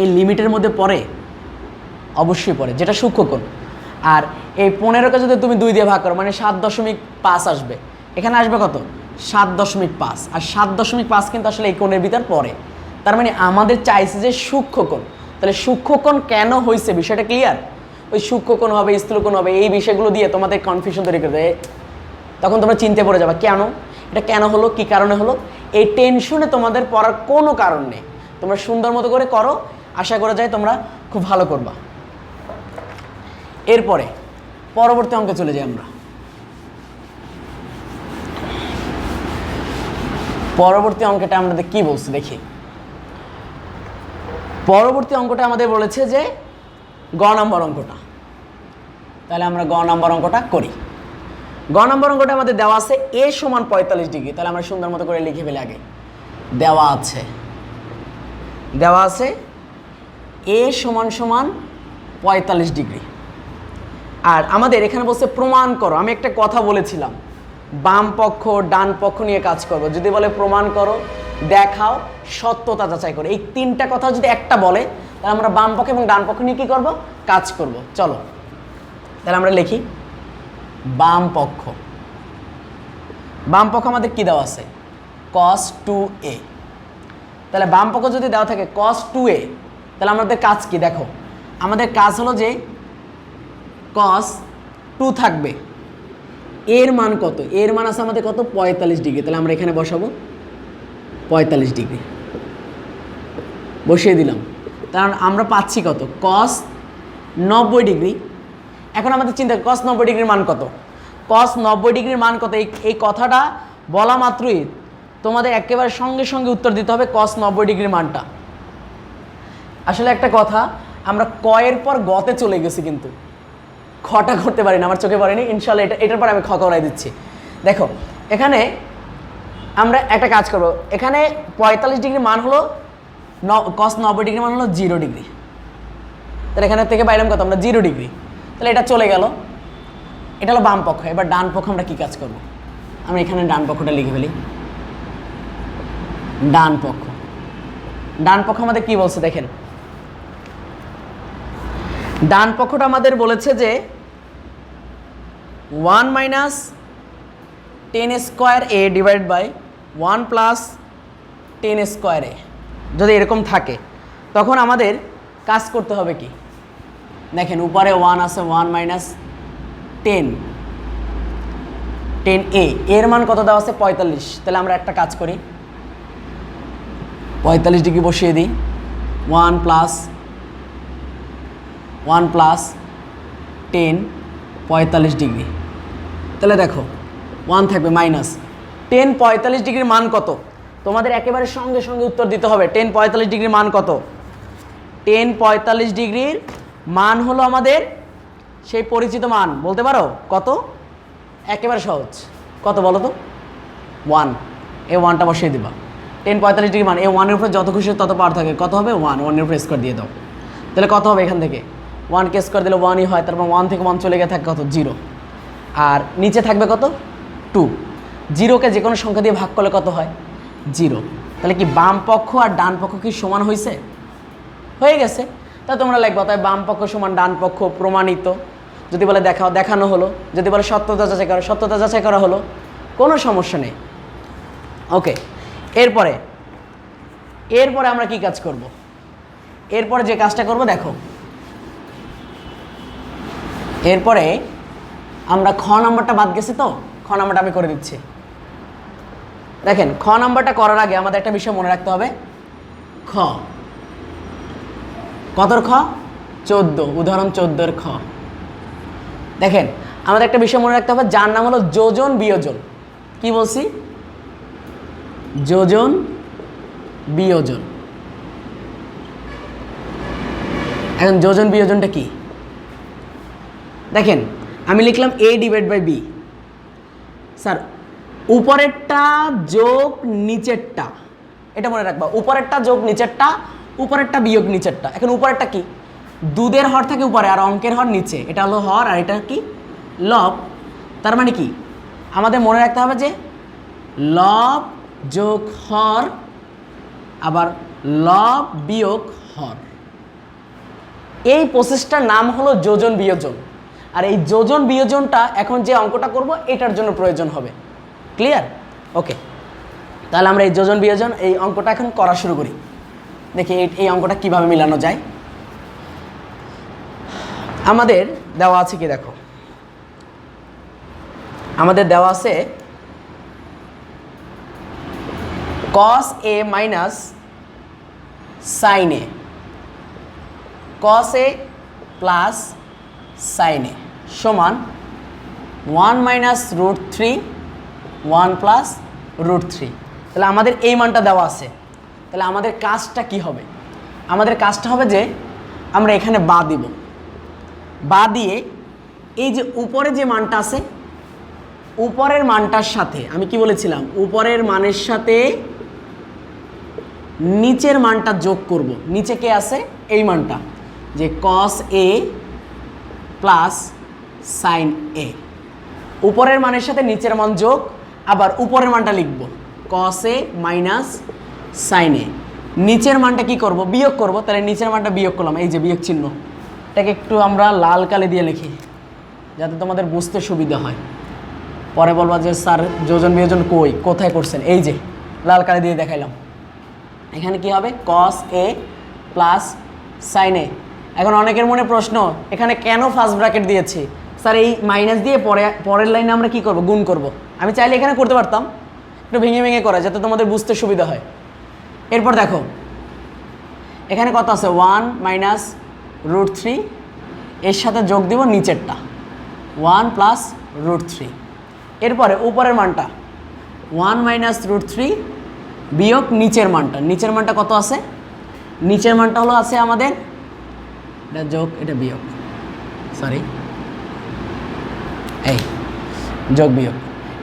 এই লিমিটের মধ্যে পড়ে? অবশ্যই পড়ে, যেটা সূক্ষ্মকোণ। আর এই 15কে যদি তুমি 2 দিয়ে ভাগ করো মানে 7.5 আসবে, এখানে আসবে কত, 7.5, আর 7.5 কিন্তু আসলে এই কোণের ভিতর পড়ে। তার মানে আমাদের চাইছে যে সূক্ষ্মকোণ। তাহলে সূক্ষ্মকোণ কেন হয়েছে বিষয়টা ক্লিয়ার? ওই সূক্ষ্মকোণ হবে, স্থূলকোণ হবে, এই বিষয়গুলো দিয়ে তোমাদের কনফিউশন তৈরি করে দেয়। তখন তোমরা চিন্তা পড়ে যাবে কেন এটা কেন হলো, কী কারণে হলো। এই টেনশনে তোমাদের পড়ার কোনো কারণ নেই, তোমরা সুন্দর মতো করে করো, আশা করা যায় তোমরা খুব ভালো করবা। এরপরে পরবর্তী অঙ্কে চলে যাই আমরা। পরবর্তী অঙ্কটা আমাদের কি বলছে দেখি। পরবর্তী অঙ্কটা আমাদের বলেছে যে গ নম্বর অঙ্কটা। তাহলে আমরা গ নম্বর অঙ্কটা করি। গ নম্বর অঙ্কটা আমাদের দেওয়া আছে এ সমান 45 ডিগ্রি। তাহলে আমরা সুন্দর মতো করে লিখে ফেলে আগে। দেওয়া আছে এ সমান 45 ডিগ্রি। আর আমাদের এখানে বলছে প্রমাণ করো। আমি একটা কথা বলেছিলাম, বাম পক্ষ ডান পক্ষ নিয়ে কাজ করবো। যদি বলে প্রমাণ করো, দেখাও, সত্যতা যাচাই করো, এই 3টা কথা যদি একটা বলে তাহলে আমরা বাম পক্ষ এবং ডান পক্ষ নিয়ে কী করবো, কাজ করব। চলো তাহলে আমরা লিখি বাম পক্ষ। বাম পক্ষ আমাদের কি দেওয়া আছে, cos 2a। তাহলে বাম পক্ষ যদি দেওয়া থাকে cos 2a, তাহলে আমাদের কাজ কি দেখো, আমাদের কাজ হলো যে cos 2 থাকবে, এর মান কত, এর মান আছে আমাদের কত, 45 ডিগ্রি। তাহলে আমরা এখানে বসাবো 45 ডিগ্রি, বসিয়ে দিলাম। কারণ আমরা পাচ্ছি কত, cos 90 ডিগ্রি। এখন আমাদের চিন্তা cos 90 ডিগ্রির মান কত, cos 90 ডিগ্রির মান কত, এই কথাটা বলা মাত্রই তোমাদের একেবারে সঙ্গে সঙ্গে উত্তর দিতে হবে cos 90 ডিগ্রির মানটা। আসলে একটা কথা, আমরা কয়ের পর গতে চলে গেছি, কিন্তু খটা করতে পারি না, আমার চোখে পড়েনি। ইনশাল্লাহ এটার পর আমি খ করাই দিচ্ছি। দেখো এখানে আমরা একটা কাজ করব, এখানে 45 ডিগ্রির মান হলো cos 90 ডিগ্রির মান হলো 0 ডিগ্রি। তাহলে এখানে থেকে পাইলাম কত, আমরা 0 ডিগ্রি। তাহলে এটা চলে গেল, এটা হলো বাম পক্ষ। এবার ডান পক্ষ আমরা কী কাজ করব, আমরা এখানে ডান পক্ষটা লিখে ফেলি। ডান পক্ষ আমাদের কি বলছে দেখেন, ডান পক্ষটা আমাদের বলেছে যে 1 minus 10 square a divide by 1 plus 10 square a. যদি এরকম থাকে তখন আমাদের কাজ করতে হবে কি, দেখেন উপরে 1 আছে, 1 মাইনাস 10 এ, এর মান কত দেওয়া আছে 45। তাহলে আমরা একটা কাজ করি, 45 ডিগ্রি বসিয়ে দিই, 1 প্লাস 10 45 ডিগ্রি। তাহলে দেখো 1 থাকবে মাইনাস 10 45 ডিগ্রির মান কত, তোমাদের একেবারে সঙ্গে সঙ্গে উত্তর দিতে হবে। 10 45 ডিগ্রির মান কত, 10 45 ডিগ্রির মান হলো আমাদের সেই পরিচিত মান, বলতে পারো কত, একেবারে সহজ, কত বলো তো, 1। এই 1টা বসিয়ে দিবা। 10 45 ডিগ্রি মান, এই 1-এর উপরে যত খুশি তত পার থাকে, কত হবে 1, 1-এর উপরে স্কোয়ার দিয়ে দাও। তাহলে কত হবে, এখান থেকে 1কে স্কোয়ার দিলে 1ই হয়, তারপর 1 থেকে 1 চলে গিয়ে থাকে কত, 0। আর নিচে থাকবে কত, 2। 0কে যে কোনো সংখ্যা দিয়ে ভাগ করলে কত হয়, 0। তাহলে কি বাম পক্ষ আর ডান পক্ষ কি সমান হয়েছে, হয়ে গেছে। তা তোমরা লিখবা তাই বাম পক্ষ সমান ডান পক্ষ প্রমাণিত, যদি বলে দেখাও দেখানো হলো, যদি বলে সত্যতা যাচাই করো সত্যতা যাচাই করা হলো, কোনো সমস্যা নেই। ওকে, এরপরে আমরা কি কাজ করব? এরপরে যে কাজটা করব দেখো, এরপরে আমরা খ নাম্বারটা বাদ গেছে, তো খ নাম্বারটা আমি করে দিচ্ছি। দেখেন, খ নাম্বারটা করার আগে আমাদের একটা বিষয় মনে রাখতে হবে। খ কতর খ? 14, উদাহরণ 14 খ। দেখেন, আমাদের একটা বিষয় মনে রাখতে হবে, যার নাম হলো যোজন বিয়োজন। কি বলছি? যোজন বিয়োজন। এখন যোজন বিয়োজনটা কি? দেখেন, আমি লিখলাম a divide by b। Sir, উপরেরটা যোগ নিচেরটা, এটা মনে রাখবা। উপরেরটা যোগ নিচেরটা, উপরেরটা বিয়োগ নিচেরটা। এখন উপরেরটা কি? দুধের হর থাকে উপরে আর অঙ্কের হর নিচে, এটা হলো হর আর এটা কি? লব। তার মানে কি আমাদের মনে রাখতে হবে যে লব যোগ হর আবার লব বিয়োগ হর, এই প্রসেসটার নাম হলো যোজন বিয়োজন। আর এই যোজন বিয়োজনটা এখন যে অঙ্কটা করব এটার জন্য প্রয়োজন হবে। ক্লিয়ার? ওকে, তাহলে আমরা এই যোজন বিয়োজন এই অঙ্কটা এখন করা শুরু করি। দেখি এই অঙ্কটা কিভাবে মিলানো যায়। আমাদের দেওয়া আছে কি দেখো, আমাদের দেওয়া আছে cos a minus sin a, cos a plus sin a সমান 1 মাইনাস রুট 3 1 প্লাস রুট 3। তাহলে আমাদের এই মানটা দেওয়া আছে। তাহলে আমাদের কাজটা কি হবে? আমাদের কাজটা হবে যে আমরা এখানে বা দিব, বা দিয়ে এই যে উপরে যে মানটা আছে উপরের মানটার সাথে আমি কি বলেছিলাম, উপরের মানের সাথে নিচের মানটা যোগ করব। নিচে কে আছে? এই মানটা, যে cos a plus sin a। উপরের মানের সাথে নিচের মান যোগ, আবার উপরের মানটা লিখব cos a minus sin a। নিচের মানটা কি করব? বিয়োগ করব। তাহলে নিচের মানটা বিয়োগ করলাম, এই যে বিয়োগ চিহ্ন, এটাকে একটু আমরা লাল কালি দিয়ে লিখি যাতে তোমাদের বুঝতে সুবিধা হয়। পরে বলবা যে স্যার যোজন বিয়োজন কোথায় করছেন? এই যে লাল কালি দিয়ে দেখাইলাম। এখানে কি হবে? cos a plus sin a। এখন অনেকের মনে প্রশ্ন, এখানে কেন ফার্স্ট ব্র্যাকেট দিয়েছি? স্যার এই মাইনাস দিয়ে পরের লাইনে আমরা কি করব? গুণ করব। আমি চাইলে এখানে করতে পারতাম, একটু ভেঙে ভেঙে করা যাতে তোমাদের বুঝতে সুবিধা হয়। এরপর দেখো এখানে কত আছে? 1 মাইনাস রুট 3, এর সাথে যোগ দিব নিচেরটা 1 প্লাস রুট 3। এরপরে উপরের মানটা 1 মাইনাস রুট 3 বিয়োগ নিচের মানটা। নিচের মানটা কত আছে? নিচের মানটা হলো আছে আমাদের, এটা যোগ এটা বিয়োগ, সরি এই যোগ বিয়োগ।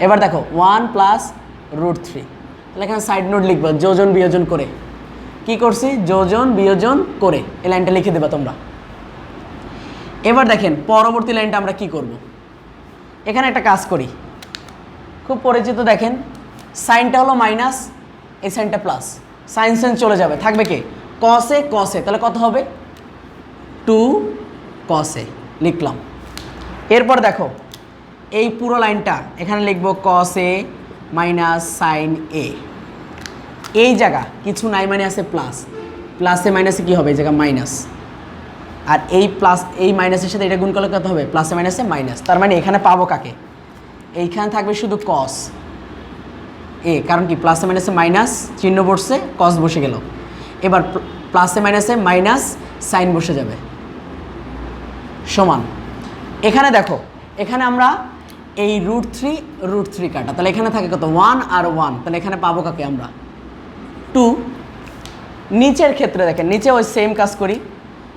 এবার দেখো 1 প্লাস রুট 3, তাহলে এখানে সাইড নোট লিখবো যোজন বিয়োজন করে। কি করছি? যোজন বিয়োজন করে এই লাইনটা লিখে দেবা তোমরা। এবার দেখেন পরবর্তী লাইনটা আমরা কি করব। এখানে একটা কাজ করি, খুব পরিচিত। দেখেন সাইনটা হলো মাইনাস, এই সাইনটা প্লাস, সাইন সাইন চলে যাবে, থাকবে কে? cos a cos a। তাহলে কত হবে? 2 cos a লিখলাম। এরপর দেখো এই পুরো লাইনটা এখানে লিখব cos a minus sine a। এই জায়গা কিছু নাই মানে আছে প্লাস, প্লাসে মাইনাসে কী হবে? এই জায়গা মাইনাস, আর এই প্লাস এই মাইনাসের সাথে এটা গুণ করলে কত হবে? প্লাসে মাইনাসে মাইনাস। তার মানে এখানে পাবো কাকে? এইখানে থাকবে শুধু cos a, কারণ কি প্লাসে মাইনাসে মাইনাস চিহ্ন বসছে, cos বসে গেল। এবার প্লাসে মাইনাসে মাইনাস সাইন বসে যাবে, সমান। এখানে দেখো এখানে আমরা এই রুট 3 কাটা, তাহলে এখানে থাকে কত? 1 আর 1, তাহলে এখানে পাবো কাকে আমরা? 2। নিচের ক্ষেত্রে দেখেন নিচে ওই সেম কাজ করি,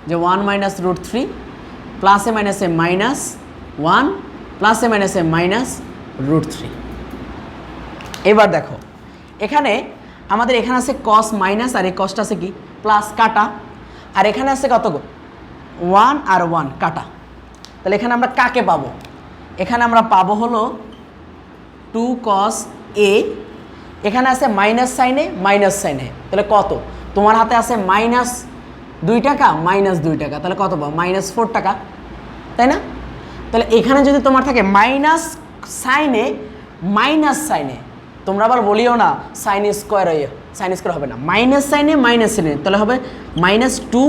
যে 1 মাইনাস রুট 3 প্লাসে মাইনাসে মাইনাস 1 প্লাসে মাইনাসে মাইনাস রুট 3। এবার দেখো এখানে আমাদের এখানে আছে cos মাইনাস, আর এই কসটা আছে কি? প্লাস কাটা, আর এখানে আছে কত? 1 আর 1 কাটা। তাহলে এখানে আমরা কাকে পাবো? এখানে আমরা পাবো হলো 2 cos a। এখানে আছে মাইনাস সাইনে মাইনাস সাইনে, তাহলে কত? তোমার হাতে আছে মাইনাস 2 টাকা মাইনাস 2 টাকা, তাহলে কত পাবো? মাইনাস 4 টাকা, তাই না? তাহলে এখানে যদি তোমার থাকে মাইনাস সাইনে মাইনাস সাইনে, তোমরা আবার বলিও না সাইন স্কোয়ার হবে না, মাইনাস সাইনে মাইনাস সাইনে, তাহলে হবে মাইনাস 2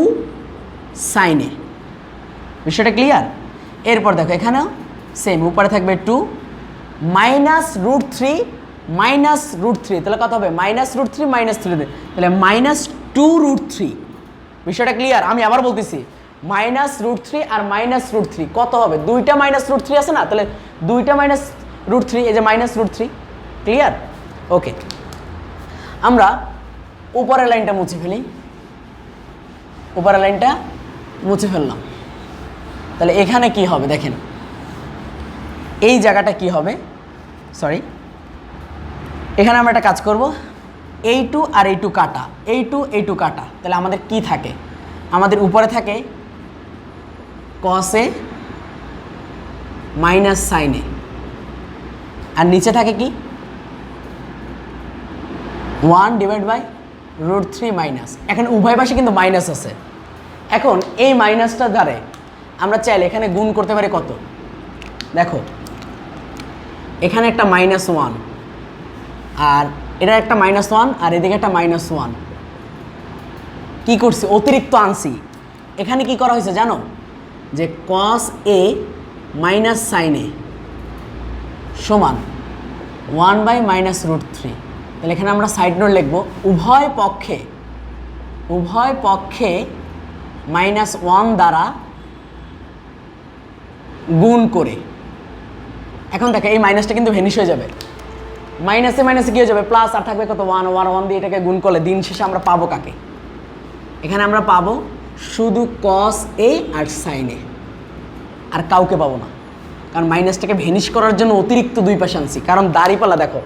সাইনে। বিষয়টা ক্লিয়ার? এরপর দেখো এখানেও সেম, উপরে থাকবে 2 মাইনাস রুট 3 মাইনাস রুট 3, তাহলে কত হবে? মাইনাস রুট 3 মাইনাস 3, তাহলে মাইনাস 2 রুট 3। বিষয়টা ক্লিয়ার? আমি আবার বলতেছি, মাইনাস রুট 3 আর মাইনাস রুট 3 কত হবে? 2টা মাইনাস রুট 3 আছে না, তাহলে 2টা মাইনাস রুট 3, এই যে মাইনাস রুট 3। ক্লিয়ার? ওকে, আমরা উপরের লাইনটা মুছে ফেলি, উপরের লাইনটা মুছে ফেললাম। তাহলে এখানে কি হবে দেখেন, এই জায়গাটা কি হবে, সরি, এখানে আমরা একটা কাজ করব, এই 2 আর এই 2 কাটা, এই 2 কাটা, তাহলে আমাদের কি থাকে? আমাদের উপরে থাকে কসে মাইনাস সাইনে, আর নিচে থাকে কি 1 ডিভাইড বাই রুট 3 মাইনাস। এখন উভয় পাশে কিন্তু মাইনাস আছে। এখন এই মাইনাসটা দ্বারা আমরা চাইলে এখানে গুণ করতে পারি কত? দেখো এখানে একটা -1 আর এটা একটা -1 আর এদিকে একটা -1, কি করছি? অতিরিক্ত আনছি। এখানে কি করা হয়েছে জানো? যে cos a minus sine a সমান 1 বাই মাইনাস রুট 3। তাহলে এখানে আমরা সাইড নোট লিখবো, উভয় পক্ষে -1 দ্বারা গুণ করে। এখন দেখো এই মাইনাসটা কিন্তু ভ্যানিশ হয়ে যাবে, মাইনাসে মাইনাসে কি হয়ে যাবে? প্লাস, আর থাকবে কত? 1 দিয়ে এটাকে গুণ করলে দিন শেষে আমরা পাবো কাকে? এখানে আমরা পাবো শুধু cos a R sin a, আর কাউকে পাবো না, কারণ মাইনাসটাকে ভ্যানিশ করার জন্য অতিরিক্ত 2 পাশে আনছি। কারণ দাড়িপাল্লা দেখো,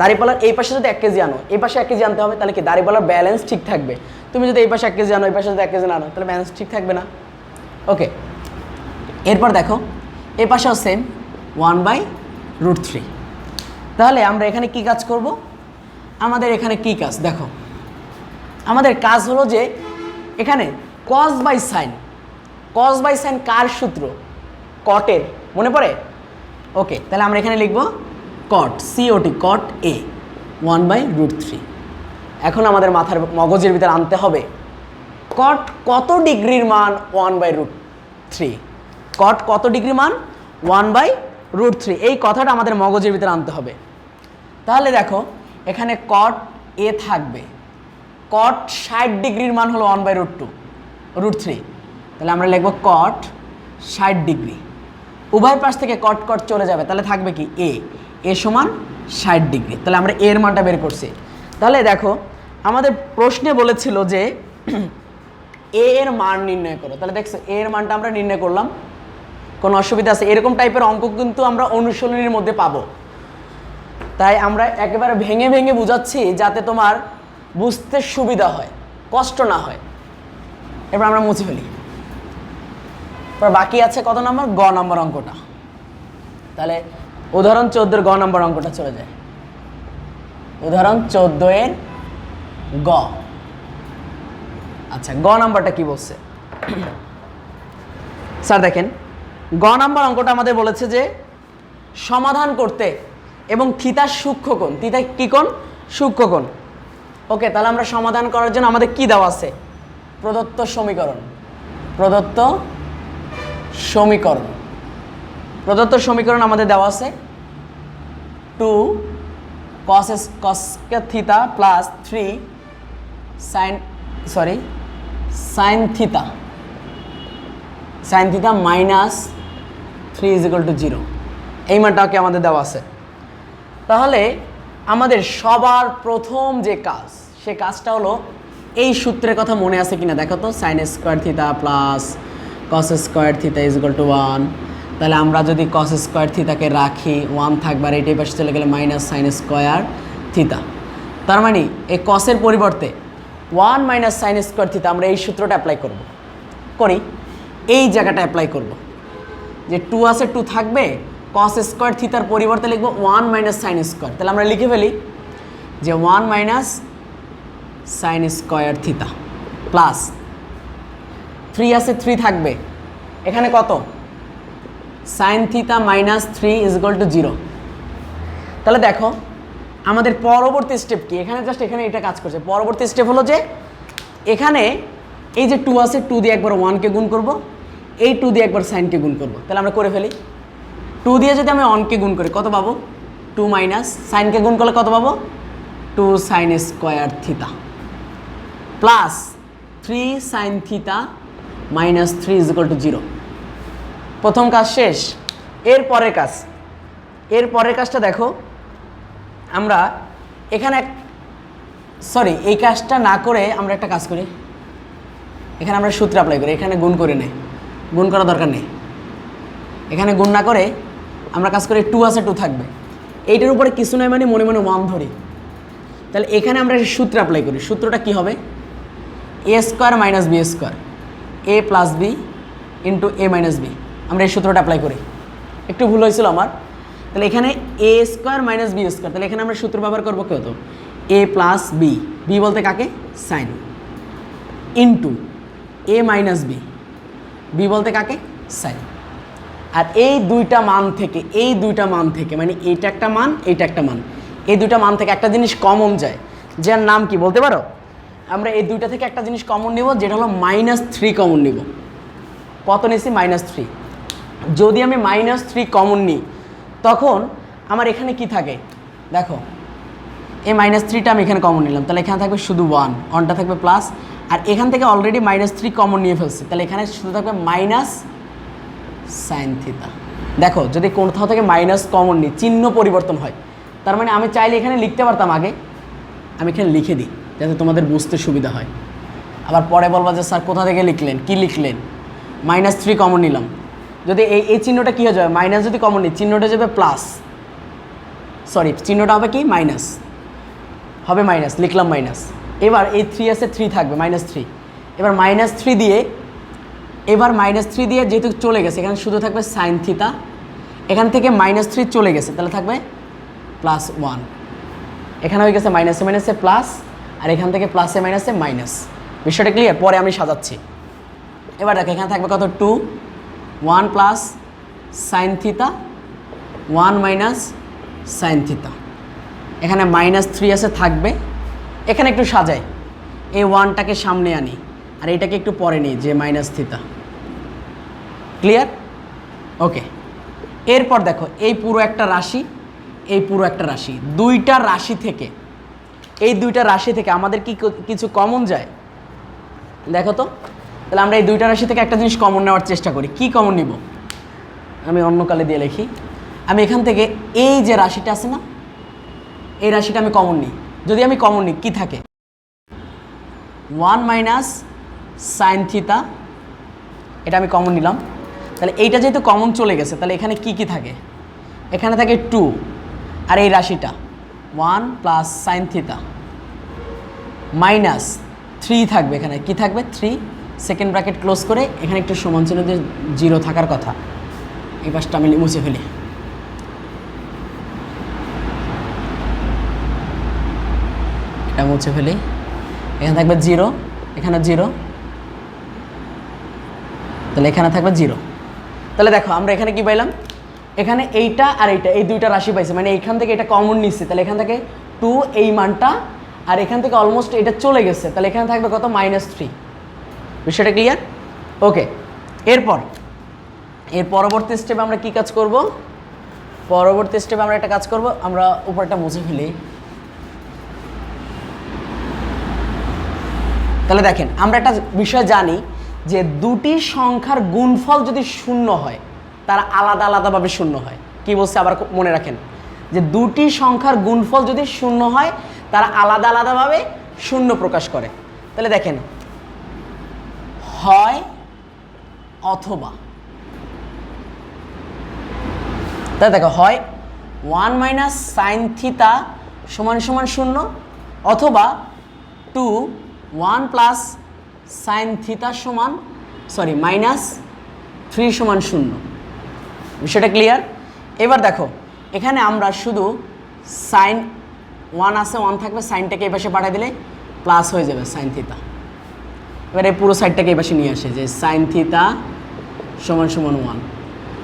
দাড়িপাল্লার এই পাশে যদি 1 কেজি আনো, এই পাশে 1 কেজি আনতে হবে, তাহলে কি দাড়িপাল্লার ব্যালেন্স ঠিক থাকবে। তুমি যদি এই পাশে 1 কেজি আনো, এই পাশে যদি 1 কেজি না আনো, তাহলে ব্যালেন্স ঠিক থাকবে না। ওকে, এরপর দেখো এই পাশেও সেম 1 বাই রুট 3। তাহলে আমরা এখানে কি কাজ করব? আমাদের এখানে কি কাজ দেখো, আমাদের কাজ হলো যে এখানে cos বাই সাইন কার সূত্র? কটের, মনে পড়ে? ওকে, তাহলে আমরা এখানে লিখব cot, cot a 1 by root 3। এখন আমাদের মগজের ভিতরে আনতে হবে cot কত ডিগ্রির মান? 1 বাই রুট 3। cot কত ডিগ্রি মান? 1 বাই রুট 3। এই কথাটা আমাদের মগজের ভিতরে আনতে হবে। তাহলে দেখো এখানে cot a থাকবে, cot 60 ডিগ্রির মান হলো 1 বাই রুট 3। তাহলে আমরা লিখব cot 60 ডিগ্রি। উভয় পাশ থেকে cot চলে যাবে, তাহলে থাকবে কি a সমান 60 ডিগ্রি। তাহলে আমরা এর মানটা বের করছি। তাহলে দেখো আমাদের প্রশ্নে বলেছিল যে a এর মান নির্ণয় করো, তাহলে দেখছো a এর মানটা আমরা নির্ণয় করলাম। কোনো অসুবিধা আছে? এরকম টাইপের অঙ্ক কিন্তু আমরা অনুশীলনীর মধ্যে পাবো, তাই আমরা একেবারে ভেঙে ভেঙে বুঝাচ্ছি যাতে তোমার বুঝতে সুবিধা হয়, কষ্ট না হয়। এবার আমরা মুছে ফেলি। এবার বাকি আছে কত নম্বর? গ নম্বর অঙ্কটা। তাহলে উদাহরণ 14 গ নম্বর অঙ্কটা চলে যায়। উদাহরণ 14 গ। আচ্ছা, গ নাম্বারটা কি বলছে স্যার? দেখেন গ নাম্বার অঙ্কটা আমাদের বলেছে যে সমাধান করতে এবং থিতার সূক্ষ্মকোণ, থিতা কি কোণ? সূক্ষ্মকোণ। ওকে, তাহলে আমরা সমাধান করার জন্য আমাদের কি দেওয়া আছে? প্রদত্ত সমীকরণ আমাদের দেওয়া আছে 2 cos theta plus 3 sin theta minus 3 = 0। এই মানটাকে আমাদের দেওয়া আছে। তাহলে আমাদের সবার প্রথম যে কাজ, সে কাজটা হলো এই সূত্রের কথা মনে আছে কিনা দেখো তো, sin square theta plus cos square theta = 1। তাহলে আমরা যদি cos স্কোয়ার থিতাকে রাখি 1 থাকবে, আর এইটাই পাশে চলে গেলে মাইনাস sin স্কোয়ার থিতা। তার মানে এই cos-এর পরিবর্তে 1 মাইনাস sin স্কোয়ার থিতা আমরা এই সূত্রটা অ্যাপ্লাই করি, এই জায়গাটা অ্যাপ্লাই করব। যে 2 আছে 2 থাকবে, cos স্কোয়ার থিতার পরিবর্তে লিখব 1 মাইনাস sin স্কোয়ার। তাহলে আমরা লিখে ফেলি যে 1 minus sin square theta plus 3 আছে 3 থাকবে, এখানে কত sine theta minus 3 is equal to 0। তাহলে দেখো আমাদের পরবর্তী স্টেপ কি, এখানে জাস্ট এখানে এটা কাজ করছে। পরবর্তী স্টেপ হলো যে এখানে এই যে 2 আছে 2 দিয়ে একবার 1কে গুণ করব, এই 2 দিয়ে একবার সাইনকে গুণ করব। তাহলে আমরা করে ফেলি। 2 দিয়ে যদি আমি 1কে গুণ করি কত পাবো 2 মাইনাস সাইনকে গুণ করলে কত পাবো 2 sine square theta plus 3 sine theta minus 3 is equal to 0। প্রথম কাজ শেষ। এর পরের কাজটা দেখো, আমরা এখানে এই কাজটা না করে আমরা একটা কাজ করি, এখানে আমরা সূত্র অ্যাপ্লাই করি, এখানে গুণ করে নেই, গুণ করার দরকার নেই। এখানে গুণ না করে আমরা কাজ করি 2 আছে 2 থাকবে, এইটার উপরে কিছু নয় মানে মনে মনে 1 ধরি। তাহলে এখানে আমরা সূত্র অ্যাপ্লাই করি। সূত্রটা কি হবে এ স্কোয়ার মাইনাস বি স্কোয়ার এ প্লাস বি ইন্টু এ মাইনাস বি। আমরা এই সূত্রটা অ্যাপ্লাই করি, একটু ভুল হয়েছিল আমার। তাহলে এখানে এ স্কোয়ার মাইনাস বি স্কোয়ার, তাহলে এখানে আমরা সূত্র ব্যবহার করবো কত এ প্লাস বি, বি বলতে কাকে সাইন, ইন্টু এ মাইনাস বি, বি বলতে কাকে সাইন। আর এই দুইটা মান থেকে মানে এইটা একটা মান এইটা একটা মান, এই দুইটা মান থেকে একটা জিনিস কমন যায়, যার নাম কি বলতে পারো? আমরা এই দুইটা থেকে একটা জিনিস কমন নিব, যেটা হলো -3 কমন নিব। কত নিছি -3। যদি আমি -3 কমন নিই তখন আমার এখানে কি থাকে দেখো, এই -3টা আমি এখানে কমন নিলাম, তাহলে এখানে থাকবে শুধু 1টা থাকবে প্লাস, আর এখান থেকে অলরেডি -3 কমন নিয়ে ফেলছি, তাহলে এখানে শুধু থাকবে মাইনাস সাইন থিতা। দেখো যদি কোথাও থেকে মাইনাস কমন নিই চিহ্ন পরিবর্তন হয়, তার মানে আমি চাইলে এখানে লিখতে পারতাম, আগে আমি এখানে লিখে দিই যাতে তোমাদের বুঝতে সুবিধা হয়। আবার পরে বলবা যে স্যার কোথা থেকে লিখলেন, কি লিখলেন? -3 কমন নিলাম, যদি এই চিহ্নটা কী হয়ে যাবে মাইনাস, যদি কমন নিই চিহ্নটা যাবে প্লাস, চিহ্নটা হবে কি মাইনাস, হবে মাইনাস, লিখলাম মাইনাস। এবার এই 3 আছে 3 থাকবে -3, এবার -3 দিয়ে যেহেতু চলে গেছে এখানে শুধু থাকবে সাইন থিতা, এখান থেকে -3 চলে গেছে তাহলে থাকবে +1, এখানে হয়ে গেছে মাইনাসে মাইনাসে প্লাস, আর এখান থেকে প্লাসে মাইনাসে মাইনাস। বিষয়টা ক্লিয়ার? পরে আমি সাজাচ্ছি। এবার দেখো এখানে থাকবে কত 2 1 plus sine theta 1 minus sine theta, এখানে -3 আছে থাকবে, এখানে একটু সাজাই, এই 1টাকে সামনে আনি আর এটাকে একটু পরে নিই যে মাইনাস থিতা। ক্লিয়ার? ওকে। এরপর দেখো এই পুরো একটা রাশি, দুইটা রাশি থেকে আমাদের কি কিছু কমন যায় দেখো তো। তাহলে আমরা এই দুইটা রাশি থেকে একটা জিনিস কমন নেওয়ার চেষ্টা করি। কি কমন নিব? আমি অন্য কালে দিয়ে লিখি। আমি এখান থেকে এই যে রাশিটা আছে না, এই রাশিটা আমি কমন নিই। যদি আমি কমন নিই কি থাকে 1 মাইনাস সাইন থিতা, এটা আমি কমন নিলাম। তাহলে এইটা যেহেতু কমন চলে গেছে তাহলে এখানে কি থাকে, এখানে থাকে 2, আর এই রাশিটা 1 প্লাস সাইন থিতা মাইনাস 3 থাকবে, এখানে কি থাকবে 3, সেকেন্ড ব্র্যাকেট ক্লোজ করে এখানে একটু সমান চিহ্ন দিয়ে 0 থাকার কথা, এই পাশটা আমি মুছে ফেলি। এটা মুছে ফেলি, এখানে থাকবে 0, এখানে 0, তাহলে এখানে থাকবে 0। তাহলে দেখো আমরা এখানে কি পাইলাম, এখানে এইটা আর এইটা এই দুইটা রাশি পাইছে, মানে এইখান থেকে এটা কমন নিচ্ছে, তাহলে এখান থেকে 2 এই মানটা, আর এখান থেকে অলমোস্ট এটা চলে গেছে, তাহলে এখানে থাকবে কত -3। বিষয়টা ক্লিয়ার? ওকে। এর পরবর্তী স্টেপে আমরা কি কাজ করব? পরবর্তী স্টেপে আমরা একটা কাজ করব, আমরা উপরটা মুছে ফেলি। তাহলে দেখেন আমরা একটা বিষয় জানি যে দুটি সংখ্যার গুণফল যদি 0 হয় তারা আলাদা আলাদাভাবে 0 হয়। কি বলছে আবার মনে রাখেন, যে দুটি সংখ্যার গুণফল যদি 0 হয় তারা আলাদা আলাদাভাবে 0 প্রকাশ করে। তাহলে দেখেন হয় অথবা, তাহলে দেখো হয় 1 মাইনাস সাইন থিতা সমান 0, অথবা 2 1 প্লাস সাইন থিতা -3 সমান 0। বিষয়টা ক্লিয়ার? এবার দেখো এখানে আমরা শুধু সাইন 1 আছে 1 থাকবে, সাইনটাকে এই পাশে পাঠিয়ে দিলে প্লাস হয়ে যাবে সাইন থিতা। এবার এই পুরো সাইডটাকে এই পাশে নিয়ে আসে যে সাইন থিতা সমান সমান 1,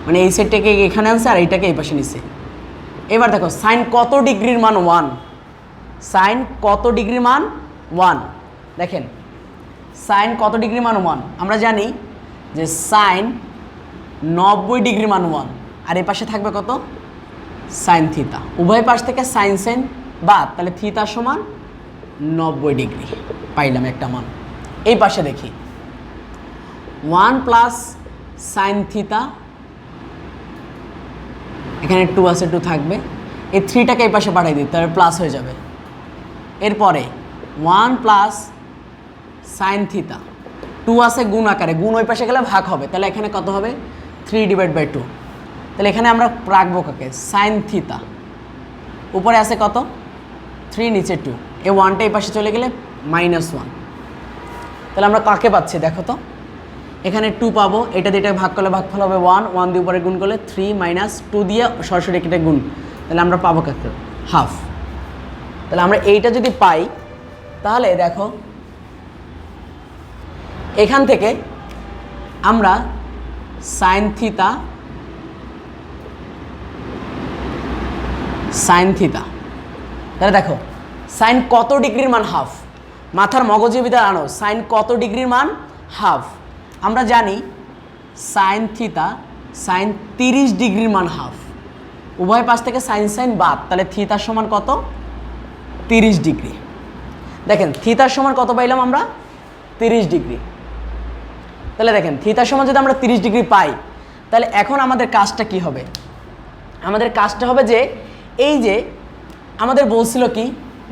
মানে এই সাইডটাকে এখানে আনছে আর এইটাকে এই পাশে নিছে। এবার দেখো সাইন কত ডিগ্রির মান 1, সাইন কত ডিগ্রির মান 1, দেখেন সাইন কত ডিগ্রির মান 1, আমরা জানি যে সাইন 90 ডিগ্রির মান 1, আর এই পাশে থাকবে কত সাইন থিতা, উভয় পাশ থেকে সাইন সাইন বাদ, তাহলে থিতা সমান 90 ডিগ্রি পাইলাম একটা মান। এই পাশে দেখি 1 প্লাস সাইন থিতা, এখানে 2 আছে 2 থাকবে, এই 3টাকে এই পাশে পাঠিয়ে দিই তাহলে প্লাস হয়ে যাবে। এরপরে 1 প্লাস সাইন থিতা, 2 আছে গুণ আকারে, গুণ ওই পাশে গেলে ভাগ হবে, তাহলে এখানে কত হবে 3/2, তাহলে এখানে আমরা রাখবো কাকে সাইন থিতা, উপরে আছে কত 3 নিচে 2, এই 1টা এই পাশে চলে গেলে -1, তাহলে আমরা কাকে পাচ্ছি দেখো তো, এখানে 2 পাবো, এটা দিয়ে ভাগ করলে ভাগফল হবে 1, 1 দিয়ে উপরে গুণ করলে 3 - 2 দিয়ে সরাসরি এটা গুণ, তাহলে আমরা পাবো কাকে হাফ। তাহলে আমরা এইটা যদি পাই তাহলে দেখো এখান থেকে আমরা সাইন থিতা তাহলে দেখো সাইন কত ডিগ্রির মান হাফ, মাথার মগজের ভিতরে আনো সাইন কত ডিগ্রির মান হাফ, আমরা জানি সাইন থিতা সাইন 30 ডিগ্রির মান হাফ, উভয় পাশ থেকে সাইন সাইন বাদ, তাহলে থিতার সমান কত 30 ডিগ্রি। দেখেন থিতার সমান কত পাইলাম আমরা 30 ডিগ্রি, তাহলে দেখেন থিতার সমান যদি আমরা 30 ডিগ্রি পাই তাহলে এখন আমাদের কাজটা কি হবে, আমাদের কাজটা হবে যে এই যে আমাদের বলছিল কি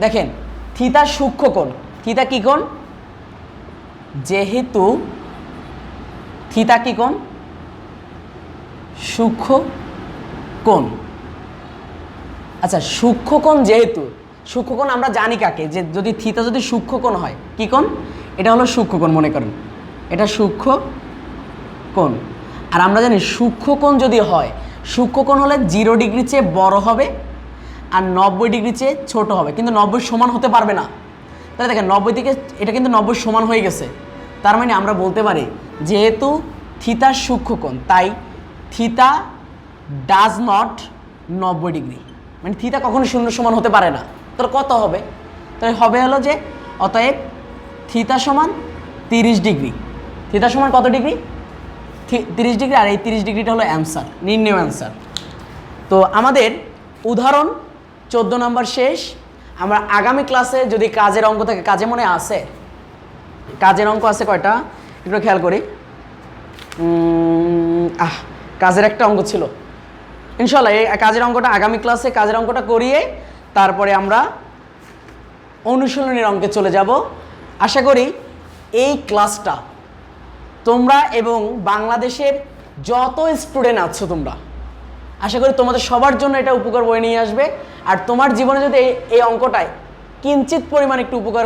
দেখেন থিতা সূক্ষ্ম কোণ, থিতা কি কোণ, যেহেতু থিতা কি কোণ সূক্ষ্ম কোণ, আচ্ছা সূক্ষ্ম কোণ, যেহেতু সূক্ষ্ম কোণ আমরা জানি কাকে, যে যদি থিতা যদি সূক্ষ্ম কোণ হয় কি কোণ, এটা হলো সূক্ষ্ম কোণ, মনে করেন এটা সূক্ষ্ম কোণ, আর আমরা জানি সূক্ষ্ম কোণ যদি হয়, সূক্ষ্ম কোণ হলে 0 ডিগ্রি চেয়ে বড় হবে আর 90 ডিগ্রি চেয়ে ছোট হবে, কিন্তু 90 সমান হতে পারবে না। তাহলে দেখেন 90 থেকে এটা কিন্তু 90 সমান হয়ে গেছে, তার মানে আমরা বলতে পারি যেহেতু থিতা সূক্ষ্ম কোণ তাই থিতা ডাজ নট 90 ডিগ্রি, মানে থিতা কখনো 0 সমান হতে পারে না। তাহলে কত হবে, তাহলে হবে হলো যে অতএব থিতা সমান 30 ডিগ্রি, থিতা সমান কত ডিগ্রি 30 ডিগ্রি, আর এই 30 ডিগ্রিটা হলো অ্যান্সার, নির্ণয় অ্যান্সার। তো আমাদের উদাহরণ 14 নম্বর শেষ। আমরা আগামী ক্লাসে যদি কাজের অঙ্ক থাকে, কাজে মনে আছে কাজের অঙ্ক আছে কয়টা একটু খেয়াল করি, কাজের একটা অঙ্ক ছিল, ইনশাল্লাহ এই কাজের অঙ্কটা আগামী ক্লাসে কাজের অঙ্কটা করিয়ে তারপরে আমরা অনুশীলনের অঙ্কে চলে যাব। আশা করি এই ক্লাসটা তোমরা এবং বাংলাদেশের যত স্টুডেন্ট আছো তোমরা, আশা করি তোমাদের সবার জন্য এটা উপকার বয়ে নিয়ে আসবে। আর তোমার জীবনে যদি এই অঙ্কটায় কিঞ্চিত পরিমাণ একটু উপকার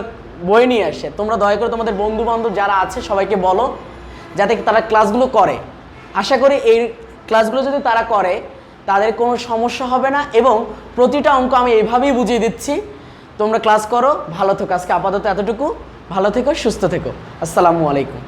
বয়ে নিয়ে আসে, তোমরা দয়া করে তোমাদের বন্ধু বান্ধব যারা আছে সবাইকে বলো যাতে তারা ক্লাসগুলো করে। আশা করি এই ক্লাসগুলো যদি তারা করে তাদের কোনো সমস্যা হবে না, এবং প্রতিটা অঙ্ক আমি এইভাবেই বুঝিয়ে দিচ্ছি। তোমরা ক্লাস করো, ভালো থেকো। আজকে আপাতত এতটুকু, ভালো থেকো, সুস্থ থেকো। আসসালামু আলাইকুম।